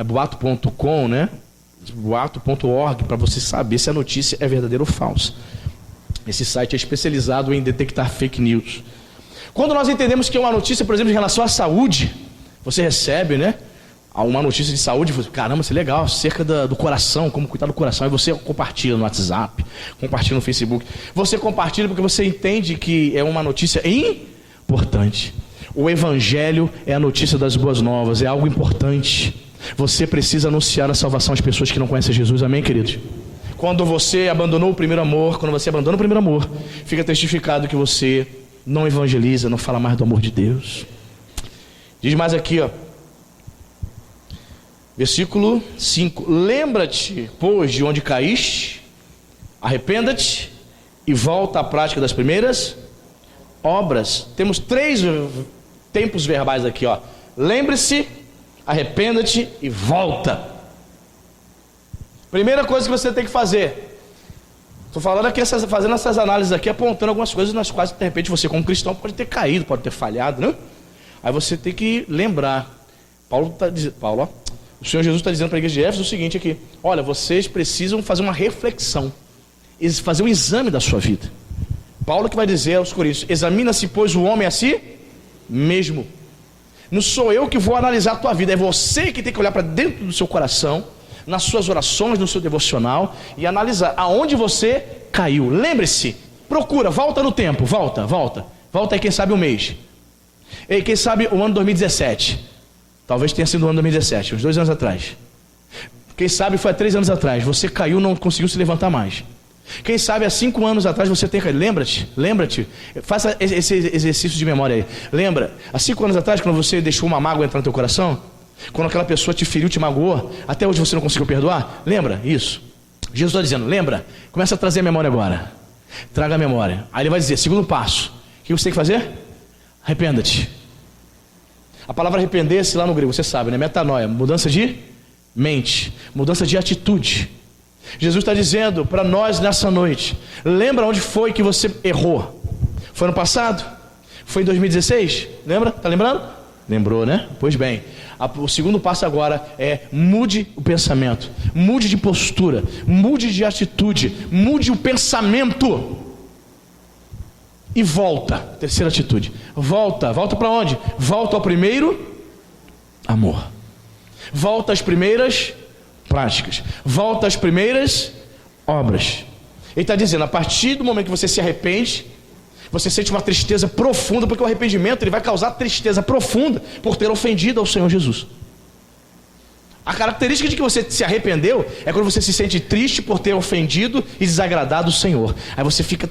boato.com, né? boato.org, para você saber se a notícia é verdadeira ou falsa. Esse site é especializado em detectar fake news. Quando nós entendemos que é uma notícia, por exemplo, em relação à saúde, você recebe, né? Uma notícia de saúde, caramba, isso é legal, acerca do coração, como cuidar do coração, aí você compartilha no WhatsApp, compartilha no Facebook, você compartilha porque você entende que é uma notícia importante. O Evangelho é a notícia das boas novas, é algo importante. Você precisa anunciar a salvação às pessoas que não conhecem Jesus, amém, queridos? Quando você abandonou o primeiro amor, quando você abandona o primeiro amor, fica testificado que você não evangeliza, não fala mais do amor de Deus. Diz mais aqui, ó. Versículo 5: lembra-te, pois, de onde caíste, arrependa-te e volta à prática das primeiras obras. Temos 3 tempos verbais aqui, ó. Lembre-se, arrependa-te e volta. Primeira coisa que você tem que fazer. Estou falando aqui, fazendo essas análises aqui, apontando algumas coisas nas quais, de repente, você como cristão pode ter caído, pode ter falhado, né? Aí você tem que lembrar. Paulo está dizendo, o Senhor Jesus está dizendo para a igreja de Éfeso o seguinte aqui: olha, vocês precisam fazer uma reflexão, fazer um exame da sua vida. Paulo que vai dizer aos Coríntios: examina-se, pois, o homem a si mesmo. Não sou eu que vou analisar a tua vida, é você que tem que olhar para dentro do seu coração, nas suas orações, no seu devocional, e analisar aonde você caiu. Lembre-se, procura, volta no tempo, volta aí, quem sabe um mês, e quem sabe o ano 2017. Talvez tenha sido o ano 2017, uns 2 anos atrás. Quem sabe foi há 3 anos atrás, você caiu, não conseguiu se levantar mais. Quem sabe há 5 anos atrás você tem caído. Lembra-te, faça esse exercício de memória aí. Lembra, há 5 anos atrás, quando você deixou uma mágoa entrar no teu coração, quando aquela pessoa te feriu, te magoou, até hoje você não conseguiu perdoar? Lembra isso? Jesus está dizendo, lembra, começa a trazer a memória agora. Traga a memória. Aí ele vai dizer, segundo passo, o que você tem que fazer? Arrependa-te. A palavra arrepender-se lá no grego, você sabe, né? Metanoia, mudança de mente, mudança de atitude. Jesus está dizendo para nós nessa noite, lembra onde foi que você errou? Foi no passado? Foi em 2016? Lembra? Está lembrando? Lembrou, né? Pois bem, o segundo passo agora é mude o pensamento, mude de postura, mude de atitude, mude o pensamento. E volta, terceira atitude, volta para onde? Volta ao primeiro amor, volta às primeiras práticas, volta às primeiras obras. Ele está dizendo, a partir do momento que você se arrepende, você sente uma tristeza profunda, porque o arrependimento ele vai causar tristeza profunda por ter ofendido ao Senhor Jesus. A característica de que você se arrependeu é quando você se sente triste por ter ofendido e desagradado o Senhor. Aí você fica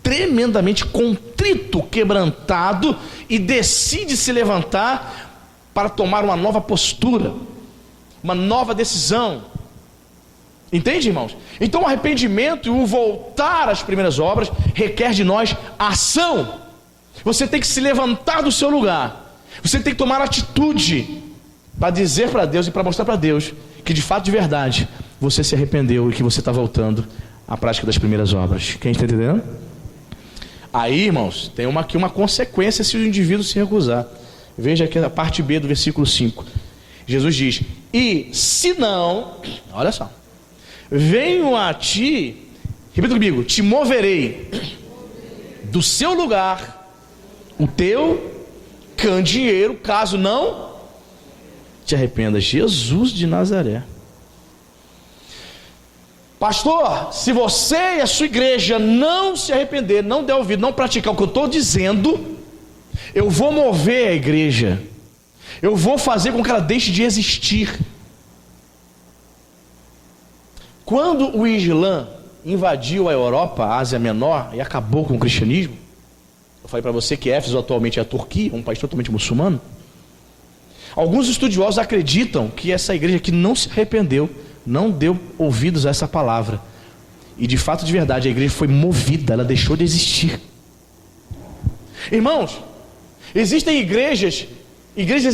tremendamente contrito, quebrantado e decide se levantar para tomar uma nova postura, uma nova decisão. Entende, irmãos? Então o arrependimento e o voltar às primeiras obras requer de nós ação. Você tem que se levantar do seu lugar, você tem que tomar atitude para dizer para Deus e para mostrar para Deus que de fato, de verdade, você se arrependeu e que você está voltando à prática das primeiras obras. Quem está entendendo? Aí, irmãos, tem aqui uma consequência se o indivíduo se recusar. Veja aqui a parte B do versículo 5. Jesus diz, e se não, olha só, venho a ti, repita comigo, te moverei do seu lugar o teu candeeiro, caso não te arrependas. Jesus de Nazaré. Pastor, se você e a sua igreja não se arrepender, não der ouvido, não praticar o que eu estou dizendo, eu vou mover a igreja, eu vou fazer com que ela deixe de existir. Quando o Islã invadiu a Europa, a Ásia Menor, e acabou com o cristianismo, eu falei para você que Éfeso atualmente é a Turquia, um país totalmente muçulmano. Alguns estudiosos acreditam que essa igreja que não se arrependeu, não deu ouvidos a essa palavra, E de fato, de verdade, a igreja foi movida, ela deixou de existir. Irmãos, existem igrejas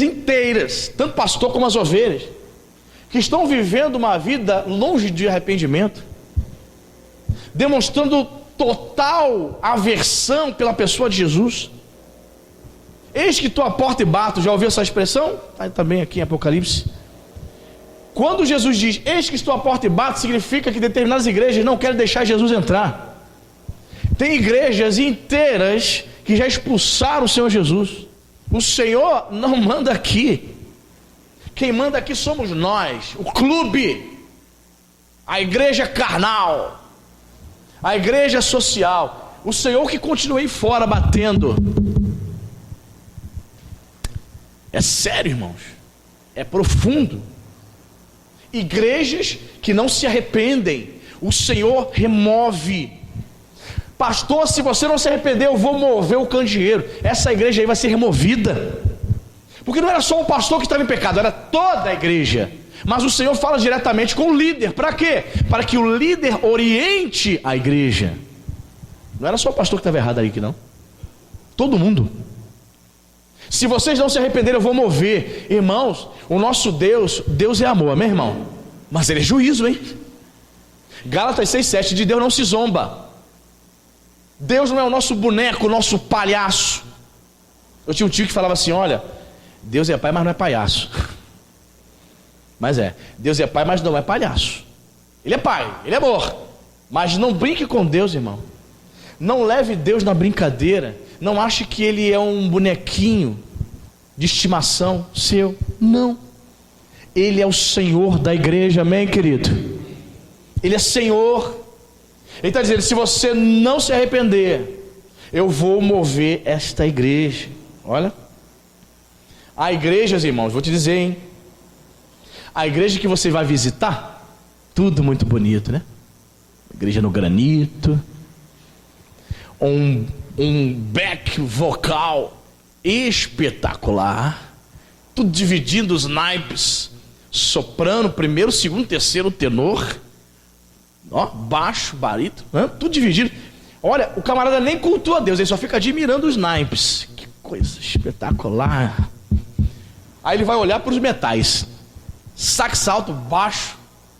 inteiras, tanto pastor como as ovelhas, que estão vivendo uma vida longe de arrependimento, demonstrando total aversão pela pessoa de Jesus. Eis que estou à porta e bato. Já ouviu essa expressão? Está também aqui em Apocalipse. Quando Jesus diz, eis que estou à porta e bato, significa que determinadas igrejas não querem deixar Jesus entrar. Tem igrejas inteiras que já expulsaram o Senhor Jesus. O Senhor não manda aqui. Quem manda aqui somos nós, o clube, a igreja carnal, a igreja social. O Senhor que continua aí fora batendo. É sério, irmãos, é profundo. Igrejas que não se arrependem, o Senhor remove. Pastor, se você não se arrepender, eu vou mover o candeeiro. Essa igreja aí vai ser removida. Porque não era só o pastor que estava em pecado, era toda a igreja. Mas o Senhor fala diretamente com o líder. Para quê? Para que o líder oriente a igreja. Não era só o pastor que estava errado aí, não. Todo mundo. Se vocês não se arrependerem, eu vou mover. Irmãos, o nosso Deus, Deus é amor, meu irmão. Mas Ele é juízo, hein? Gálatas 6,7, de Deus não se zomba. Deus não é o nosso boneco, o nosso palhaço. Eu tinha um tio que falava assim, olha, Deus é pai, mas não é palhaço. Mas Deus é pai, mas não é palhaço. Ele é pai, Ele é amor. Mas não brinque com Deus, irmão. Não leve Deus na brincadeira. Não ache que Ele é um bonequinho de estimação seu. Não. Ele é o Senhor da igreja, amém, querido? Ele é Senhor. Ele está dizendo, se você não se arrepender, eu vou mover esta igreja. Olha, há igrejas, irmãos, vou te dizer, hein? A igreja que você vai visitar, tudo muito bonito, né? Igreja no granito, um back vocal espetacular, tudo dividindo os naipes, soprano, primeiro, segundo, terceiro, tenor, ó, baixo, barítono, tudo dividido. Olha, o camarada nem cultua a Deus, ele só fica admirando os naipes. Que coisa espetacular. Aí ele vai olhar para os metais, sax alto, baixo,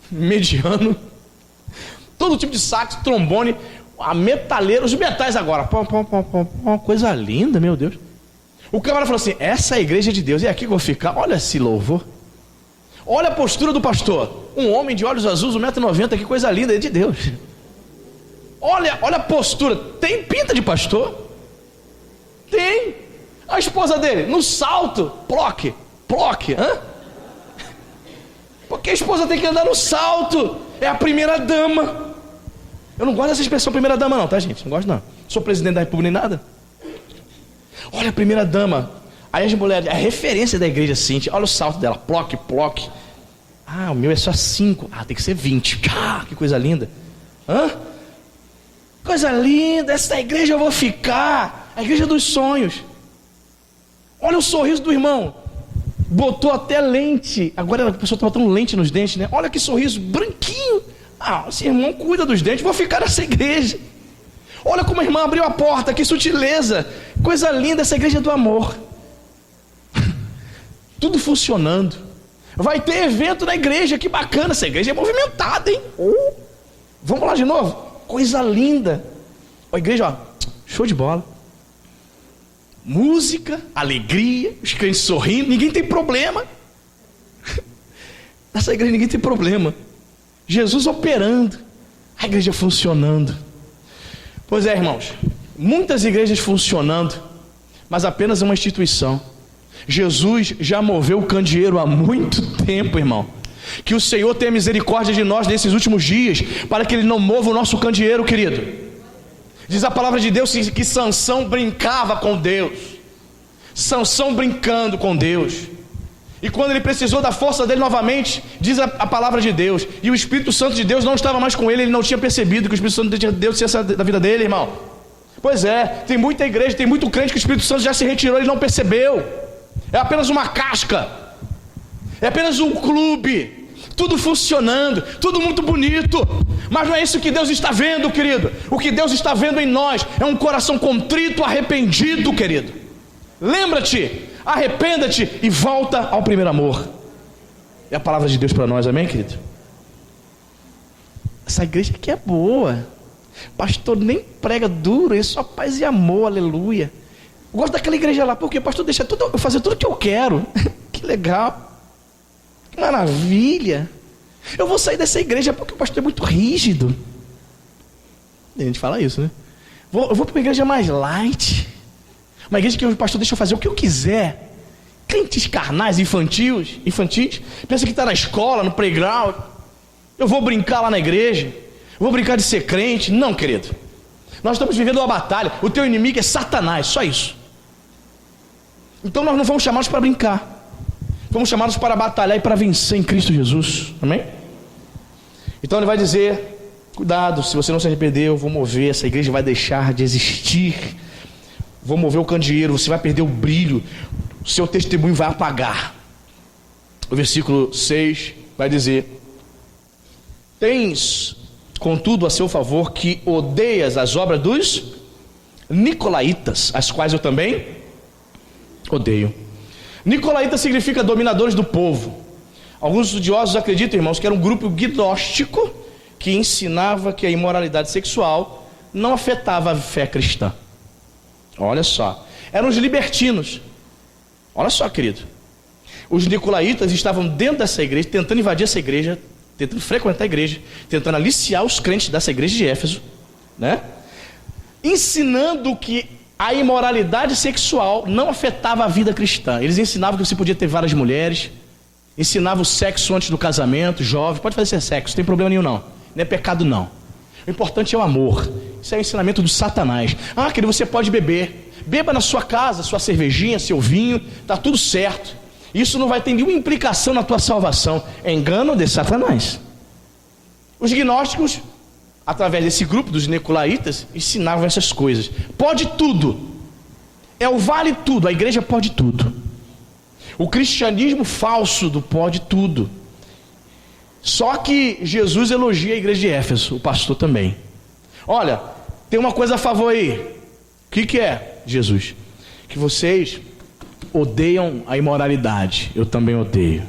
mediano, todo tipo de sax, trombone, a metaleira, os metais agora, coisa linda, meu Deus. O camarada falou assim, essa é a igreja de Deus, é aqui que eu vou ficar. Olha esse louvor, olha a postura do pastor, um homem de olhos azuis, 1,90 m, que coisa linda, é de Deus. Olha a postura, tem pinta de pastor? Tem. A esposa dele, no salto, ploque, porque a esposa tem que andar no salto, é a primeira dama. Eu não gosto dessa expressão primeira dama não, tá, gente? Não gosto não. Sou presidente da república nem nada. Olha a primeira dama. Aí as mulheres, a referência da igreja assim, olha o salto dela, ploque. Ah, o meu é só 5. Ah, tem que ser 20. Ah, que coisa linda. Coisa linda, essa igreja eu vou ficar. A igreja dos sonhos. Olha o sorriso do irmão. Botou até lente. Agora a pessoa está botando lente nos dentes, né? Olha que sorriso branquinho. Ah, esse irmão cuida dos dentes, vou ficar nessa igreja. Olha como a irmã abriu a porta, que sutileza. Coisa linda, essa igreja do amor. Tudo funcionando. Vai ter evento na igreja, que bacana. Essa igreja é movimentada, hein? Vamos lá de novo? Coisa linda. A igreja, ó, show de bola. Música, alegria, os crentes sorrindo, ninguém tem problema. Nessa igreja ninguém tem problema. Jesus operando, a igreja funcionando. Pois é, irmãos, muitas igrejas funcionando, mas apenas uma instituição. Jesus já moveu o candeeiro há muito tempo, irmão. Que o Senhor tenha misericórdia de nós nesses últimos dias, para que Ele não mova o nosso candeeiro, querido. Diz a palavra de Deus que Sansão brincava com Deus. Sansão brincando com Deus. E quando ele precisou da força dele novamente, diz a palavra de Deus, e o Espírito Santo de Deus não estava mais com ele, ele não tinha percebido que o Espírito Santo de Deus tinha saído da vida dele, irmão. Pois é, tem muita igreja, tem muito crente que o Espírito Santo já se retirou, ele não percebeu. É apenas uma casca, é apenas um clube. tudo funcionando, tudo muito bonito, mas não é isso que Deus está vendo, querido. O que Deus está vendo em nós é um coração contrito, arrependido, querido. Lembra-te, arrependa-te e volta ao primeiro amor. É a palavra de Deus para nós, amém, querido? Essa igreja aqui é boa, pastor nem prega duro, é só paz e amor, aleluia. Eu gosto daquela igreja lá, porque pastor deixa tudo, eu fazer tudo o que eu quero. Que legal, que maravilha. Eu vou sair dessa igreja porque o pastor é muito rígido. A gente fala isso, né? Eu vou para uma igreja mais light, uma igreja que o pastor deixa eu fazer o que eu quiser. Crentes carnais, infantis, pensa que está na escola, no playground. Eu vou brincar lá na igreja, eu vou brincar de ser crente. Não, querido, nós estamos vivendo uma batalha. O teu inimigo é Satanás, só isso. Então nós não fomos chamados para brincar, fomos chamados para batalhar e para vencer em Cristo Jesus, amém? Então ele vai dizer, cuidado, se você não se arrepender, eu vou mover, essa igreja vai deixar de existir, vou mover o candeeiro, você vai perder o brilho, o seu testemunho vai apagar. O versículo 6 vai dizer: tens, contudo, a seu favor que odeias as obras dos nicolaítas, as quais eu também odeio. Nicolaíta significa dominadores do povo. Alguns estudiosos acreditam, irmãos, que era um grupo gnóstico que ensinava que a imoralidade sexual não afetava a fé cristã. Olha só, eram os libertinos. Olha só, querido, os nicolaítas estavam dentro dessa igreja, tentando invadir essa igreja, tentando frequentar a igreja, tentando aliciar os crentes dessa igreja de Éfeso, né? Ensinando que a imoralidade sexual não afetava a vida cristã. Eles ensinavam que você podia ter várias mulheres, ensinavam o sexo antes do casamento, jovem, pode fazer sexo, não tem problema nenhum não é pecado não. O importante é o amor. Isso é o ensinamento do Satanás. Ah, querido, você pode beber, beba na sua casa, sua cervejinha, seu vinho, está tudo certo. Isso não vai ter nenhuma implicação na tua salvação. É engano de Satanás. Os gnósticos, através desse grupo dos nicolaítas, ensinavam essas coisas. Pode tudo, é o vale tudo, a igreja pode tudo. O cristianismo falso do pode tudo. Só que Jesus elogia a igreja de Éfeso, o pastor também. Olha, tem uma coisa a favor aí. O que é, Jesus? Que vocês odeiam a imoralidade, eu também odeio.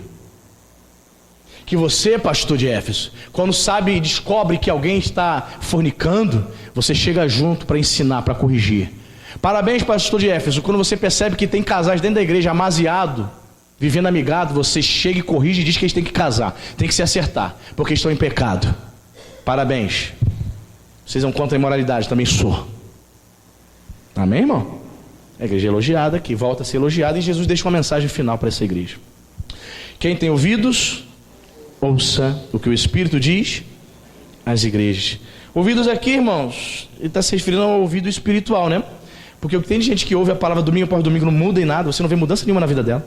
Que você, pastor de Éfeso, quando sabe e descobre que alguém está fornicando, você chega junto para ensinar, para corrigir. Parabéns, pastor de Éfeso, quando você percebe que tem casais dentro da igreja amaziado, vivendo amigado, você chega e corrige e diz que eles têm que casar, tem que se acertar, porque estão em pecado. Parabéns. Vocês são contra a imoralidade, também sou. Amém, irmão? A igreja é elogiada aqui, volta a ser elogiada, e Jesus deixa uma mensagem final para essa igreja. Quem tem ouvidos, ouça o que o Espírito diz às igrejas. Ouvidos aqui, irmãos, ele está se referindo ao ouvido espiritual, né? Porque o que tem de gente que ouve a palavra domingo após domingo não muda em nada, você não vê mudança nenhuma na vida dela.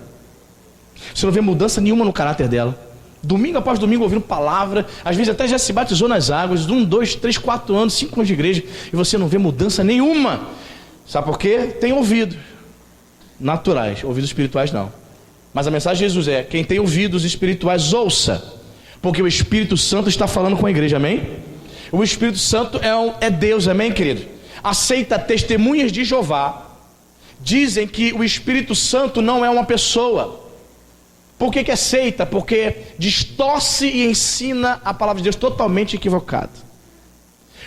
Você não vê mudança nenhuma no caráter dela. Domingo após domingo ouvindo palavra, às vezes até já se batizou nas águas, 1, 2, 3, 4 anos, 5 anos de igreja, e você não vê mudança nenhuma. Sabe por quê? Tem ouvido naturais, ouvidos espirituais não. Mas a mensagem de Jesus é: quem tem ouvidos espirituais, ouça, porque o Espírito Santo está falando com a igreja, amém? O Espírito Santo é Deus, amém, querido? Aceita testemunhas de Jeová, dizem que o Espírito Santo não é uma pessoa. Por que aceita? Porque distorce e ensina a palavra de Deus totalmente equivocada.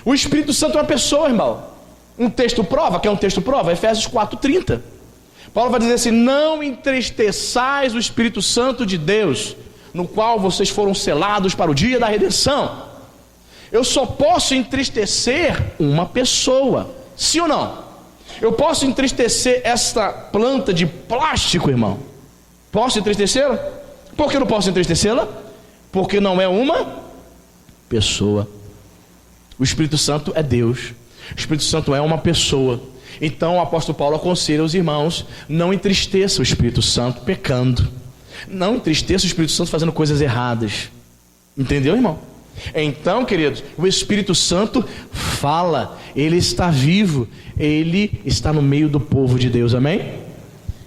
O Espírito Santo é uma pessoa, irmão. Um texto prova, quer um texto prova? Efésios 4:30. Paulo vai dizer assim: não entristeçais o Espírito Santo de Deus, no qual vocês foram selados para o dia da redenção. Eu só posso entristecer uma pessoa, sim ou não? Eu posso entristecer esta planta de plástico, irmão? Posso entristecê-la? Por que eu não posso entristecê-la? Porque não é uma pessoa. O Espírito Santo é Deus. O Espírito Santo é uma pessoa. Então o apóstolo Paulo aconselha os irmãos: não entristeça o Espírito Santo pecando. Não entristeça o Espírito Santo fazendo coisas erradas. Entendeu, irmão? Então, queridos, o Espírito Santo fala, ele está vivo, ele está no meio do povo de Deus, amém?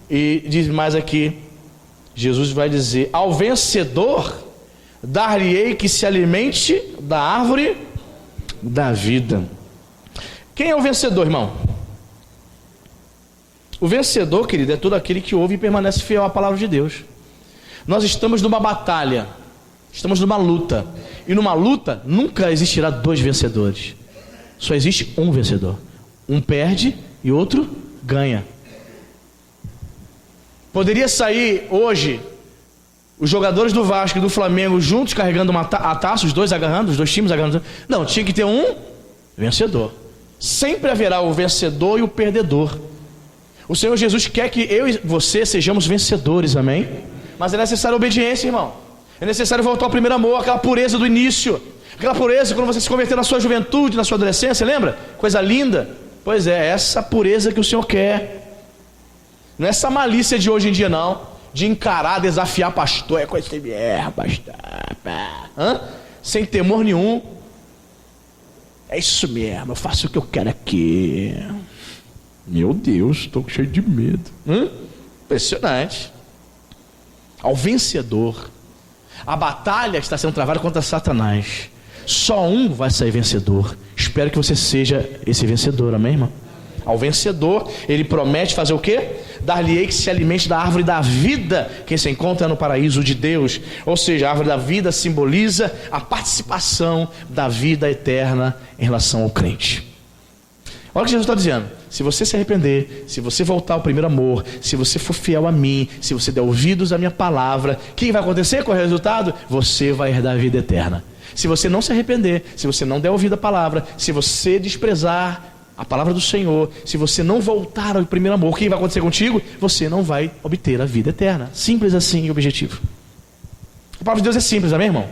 E diz mais aqui, Jesus vai dizer: ao vencedor dar-lhe-ei que se alimente da árvore da vida. Quem é o vencedor, irmão? O vencedor, querido, é todo aquele que ouve e permanece fiel à palavra de Deus. Nós estamos numa batalha, estamos numa luta, e numa luta nunca existirá dois vencedores, só existe um vencedor. Um perde e outro ganha. Poderia sair hoje os jogadores do Vasco e do Flamengo juntos carregando a taça, os dois agarrando, os dois times agarrando. Não, tinha que ter um vencedor. Sempre haverá o vencedor e o perdedor. O Senhor Jesus quer que eu e você sejamos vencedores, amém? Mas é necessária obediência, irmão. É necessário voltar ao primeiro amor, aquela pureza do início. Aquela pureza quando você se converteu na sua juventude, na sua adolescência, lembra? Coisa linda. Pois é, essa pureza que o Senhor quer. Não é essa malícia de hoje em dia, não. De encarar, desafiar pastor. É coisa de pastor. Sem temor nenhum. É isso mesmo, eu faço o que eu quero aqui. Meu Deus, estou cheio de medo. Impressionante. Ao vencedor. A batalha que está sendo travada contra Satanás, só um vai sair vencedor. Espero que você seja esse vencedor, amém, irmão? Ao vencedor, ele promete fazer o quê? Dar-lhe-ei que se alimente da árvore da vida, que se encontra no paraíso de Deus. Ou seja, a árvore da vida simboliza a participação da vida eterna em relação ao crente. Olha o que Jesus está dizendo. Se você se arrepender, se você voltar ao primeiro amor, se você for fiel a mim, se você der ouvidos à minha palavra, o que vai acontecer com o resultado? Você vai herdar a vida eterna. Se você não se arrepender, se você não der ouvido à palavra, se você desprezar a palavra do Senhor, se você não voltar ao primeiro amor, o que vai acontecer contigo? Você não vai obter a vida eterna. Simples assim e objetivo. A palavra de Deus é simples, amém, irmão?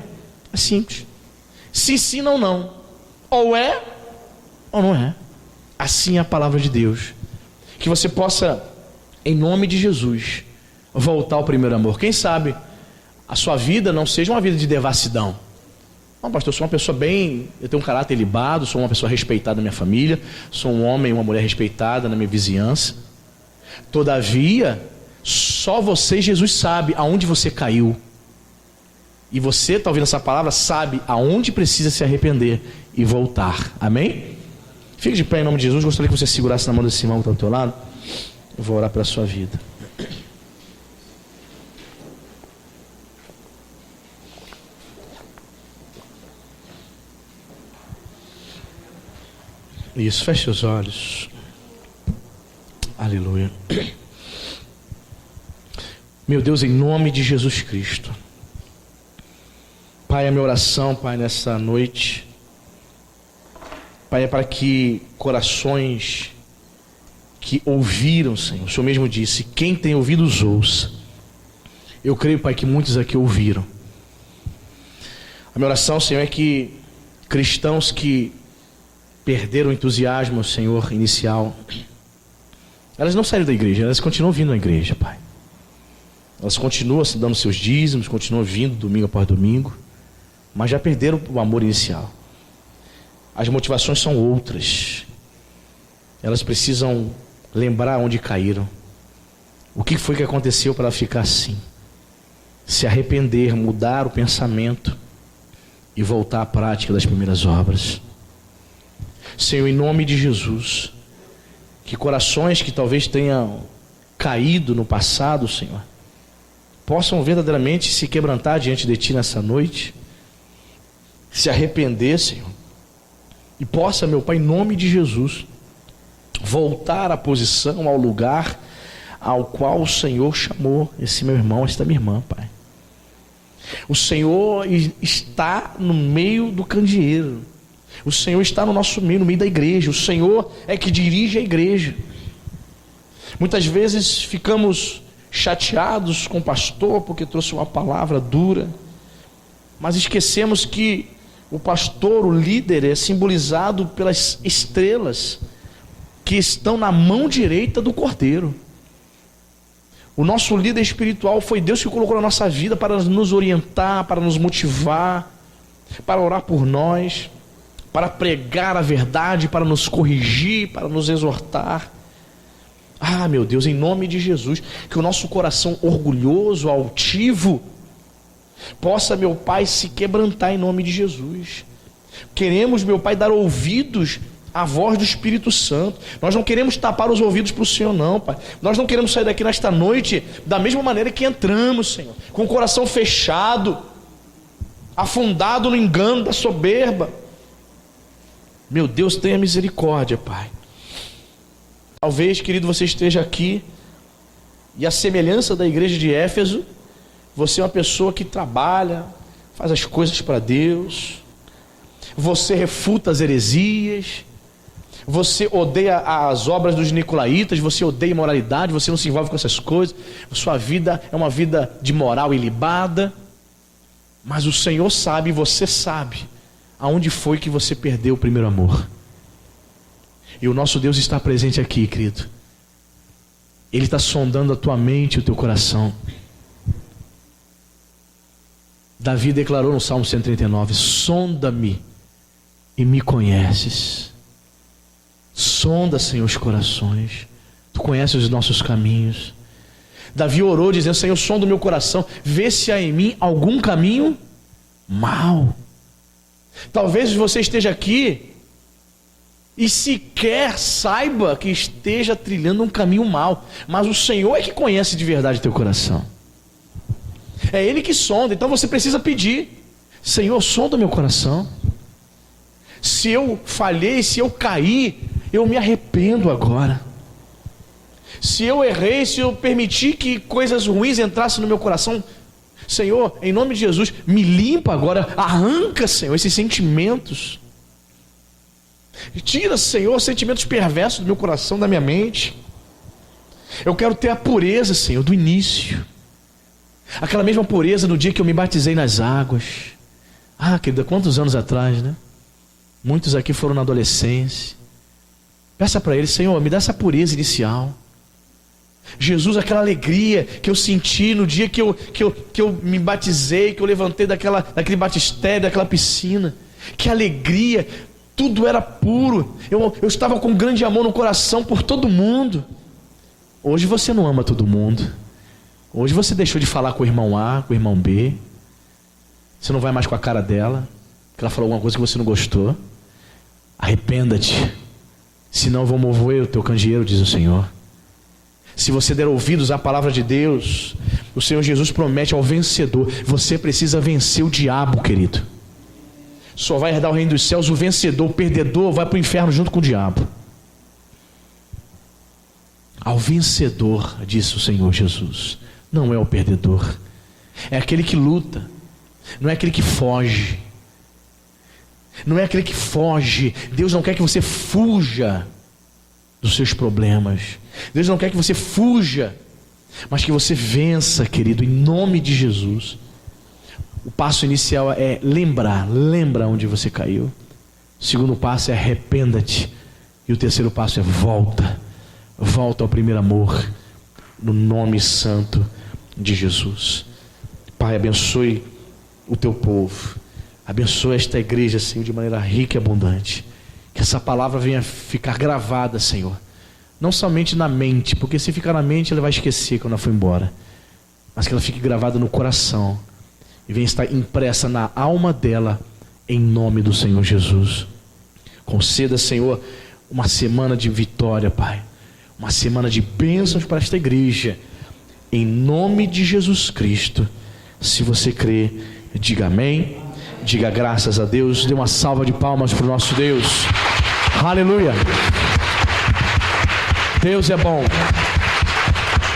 É simples. Se sim ou não. Ou é, ou não é. Assim é a palavra de Deus. Que você possa, em nome de Jesus, voltar ao primeiro amor. Quem sabe a sua vida não seja uma vida de devassidão. Não, pastor, eu sou uma pessoa eu tenho um caráter ilibado, sou uma pessoa respeitada na minha família, sou um homem e uma mulher respeitada na minha vizinhança. Todavia, só você, Jesus, sabe aonde você caiu. E você, está ouvindo essa palavra, sabe aonde precisa se arrepender e voltar. Amém? Fique de pé em nome de Jesus. Gostaria que você segurasse na mão desse irmão que está do teu lado. Eu vou orar pela sua vida. Isso, feche os olhos. Aleluia. Meu Deus, em nome de Jesus Cristo. Pai, a minha oração, Pai, nessa noite, Pai, é para que corações que ouviram, Senhor, o Senhor mesmo disse, quem tem ouvidos ouça. Eu creio, Pai, que muitos aqui ouviram. A minha oração, Senhor, é que cristãos que perderam o entusiasmo, Senhor, inicial, elas não saíram da igreja, elas continuam vindo à igreja, Pai. Elas continuam dando seus dízimos, continuam vindo domingo após domingo, mas já perderam o amor inicial. As motivações são outras. Elas precisam lembrar onde caíram. O que foi que aconteceu para ficar assim? Se arrepender, mudar o pensamento e voltar à prática das primeiras obras. Senhor, em nome de Jesus, que corações que talvez tenham caído no passado, Senhor, possam verdadeiramente se quebrantar diante de Ti nessa noite, se arrepender, Senhor, e possa, meu Pai, em nome de Jesus, voltar à posição, ao lugar ao qual o Senhor chamou esse meu irmão, esta minha irmã, Pai. O Senhor está no meio do candeeiro. O Senhor está no nosso meio, no meio da igreja. O Senhor é que dirige a igreja. Muitas vezes ficamos chateados com o pastor porque trouxe uma palavra dura, mas esquecemos que o pastor, o líder, é simbolizado pelas estrelas que estão na mão direita do Cordeiro. O nosso líder espiritual foi Deus que colocou na nossa vida para nos orientar, para nos motivar, para orar por nós, para pregar a verdade, para nos corrigir, para nos exortar. Ah, meu Deus, em nome de Jesus, que o nosso coração orgulhoso, altivo, possa, meu Pai, se quebrantar em nome de Jesus. Queremos, meu Pai, dar ouvidos à voz do Espírito Santo. Nós não queremos tapar os ouvidos para o Senhor, não, Pai. Nós não queremos sair daqui nesta noite da mesma maneira que entramos, Senhor, com o coração fechado, afundado no engano da soberba. Meu Deus, tenha misericórdia, Pai. Talvez, querido, você esteja aqui e a semelhança da igreja de Éfeso, você é uma pessoa que trabalha, faz as coisas para Deus, você refuta as heresias, você odeia as obras dos nicolaítas, você odeia imoralidade, você não se envolve com essas coisas, sua vida é uma vida de moral ilibada, mas o Senhor sabe, você sabe, aonde foi que você perdeu o primeiro amor. E o nosso Deus está presente aqui, querido. Ele está sondando a tua mente e o teu coração. Davi declarou no Salmo 139, sonda-me e me conheces. Sonda, Senhor, os corações. Tu conheces os nossos caminhos. Davi orou dizendo, Senhor, sonda o meu coração, vê se há em mim algum caminho mau. Talvez você esteja aqui e sequer saiba que esteja trilhando um caminho mau, mas o Senhor é que conhece de verdade teu coração. É Ele que sonda. Então você precisa pedir, Senhor, sonda o meu coração. Se eu falhei, se eu caí, eu me arrependo agora. Se eu errei, se eu permiti que coisas ruins entrassem no meu coração, Senhor, em nome de Jesus, me limpa agora, arranca, Senhor, esses sentimentos. Tira, Senhor, sentimentos perversos do meu coração, da minha mente. Eu quero ter a pureza, Senhor, do início. Aquela mesma pureza no dia que eu me batizei nas águas. Ah, querida, quantos anos atrás, né? Muitos aqui foram na adolescência. Peça para Ele, Senhor, me dá essa pureza inicial. Jesus, aquela alegria que eu senti no dia que eu me batizei, que eu levantei daquele batistério, daquela piscina. Que alegria, tudo era puro. Eu estava com um grande amor no coração por todo mundo. Hoje você não ama todo mundo. Hoje você deixou de falar com o irmão A, com o irmão B. Você não vai mais com a cara dela, porque ela falou alguma coisa que você não gostou. Arrependa-te, senão eu vou mover o teu candeeiro, diz o Senhor. Se você der ouvidos à palavra de Deus, o Senhor Jesus promete ao vencedor. Você precisa vencer o diabo, querido. Só vai herdar o reino dos céus o vencedor. O perdedor vai para o inferno junto com o diabo. Ao vencedor, disse o Senhor Jesus, não é o perdedor, é aquele que luta, não é aquele que foge. Não é aquele que foge. Deus não quer que você fuja dos seus problemas. Deus não quer que você fuja, mas que você vença, querido, em nome de Jesus. O passo inicial é lembra onde você caiu. O segundo passo é arrependa-te. E o terceiro passo é volta ao primeiro amor, no nome santo de Jesus. Pai, abençoe o teu povo. Abençoa esta igreja, Senhor, de maneira rica e abundante. Que essa palavra venha ficar gravada, Senhor. Não somente na mente, porque se ficar na mente, ela vai esquecer quando ela for embora. Mas que ela fique gravada no coração. E venha estar impressa na alma dela, em nome do Senhor Jesus. Conceda, Senhor, uma semana de vitória, Pai. Uma semana de bênçãos para esta igreja. Em nome de Jesus Cristo. Se você crê, diga amém. Diga graças a Deus. Dê uma salva de palmas para o nosso Deus. Aleluia. Deus é bom.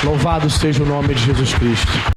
Louvado seja o nome de Jesus Cristo.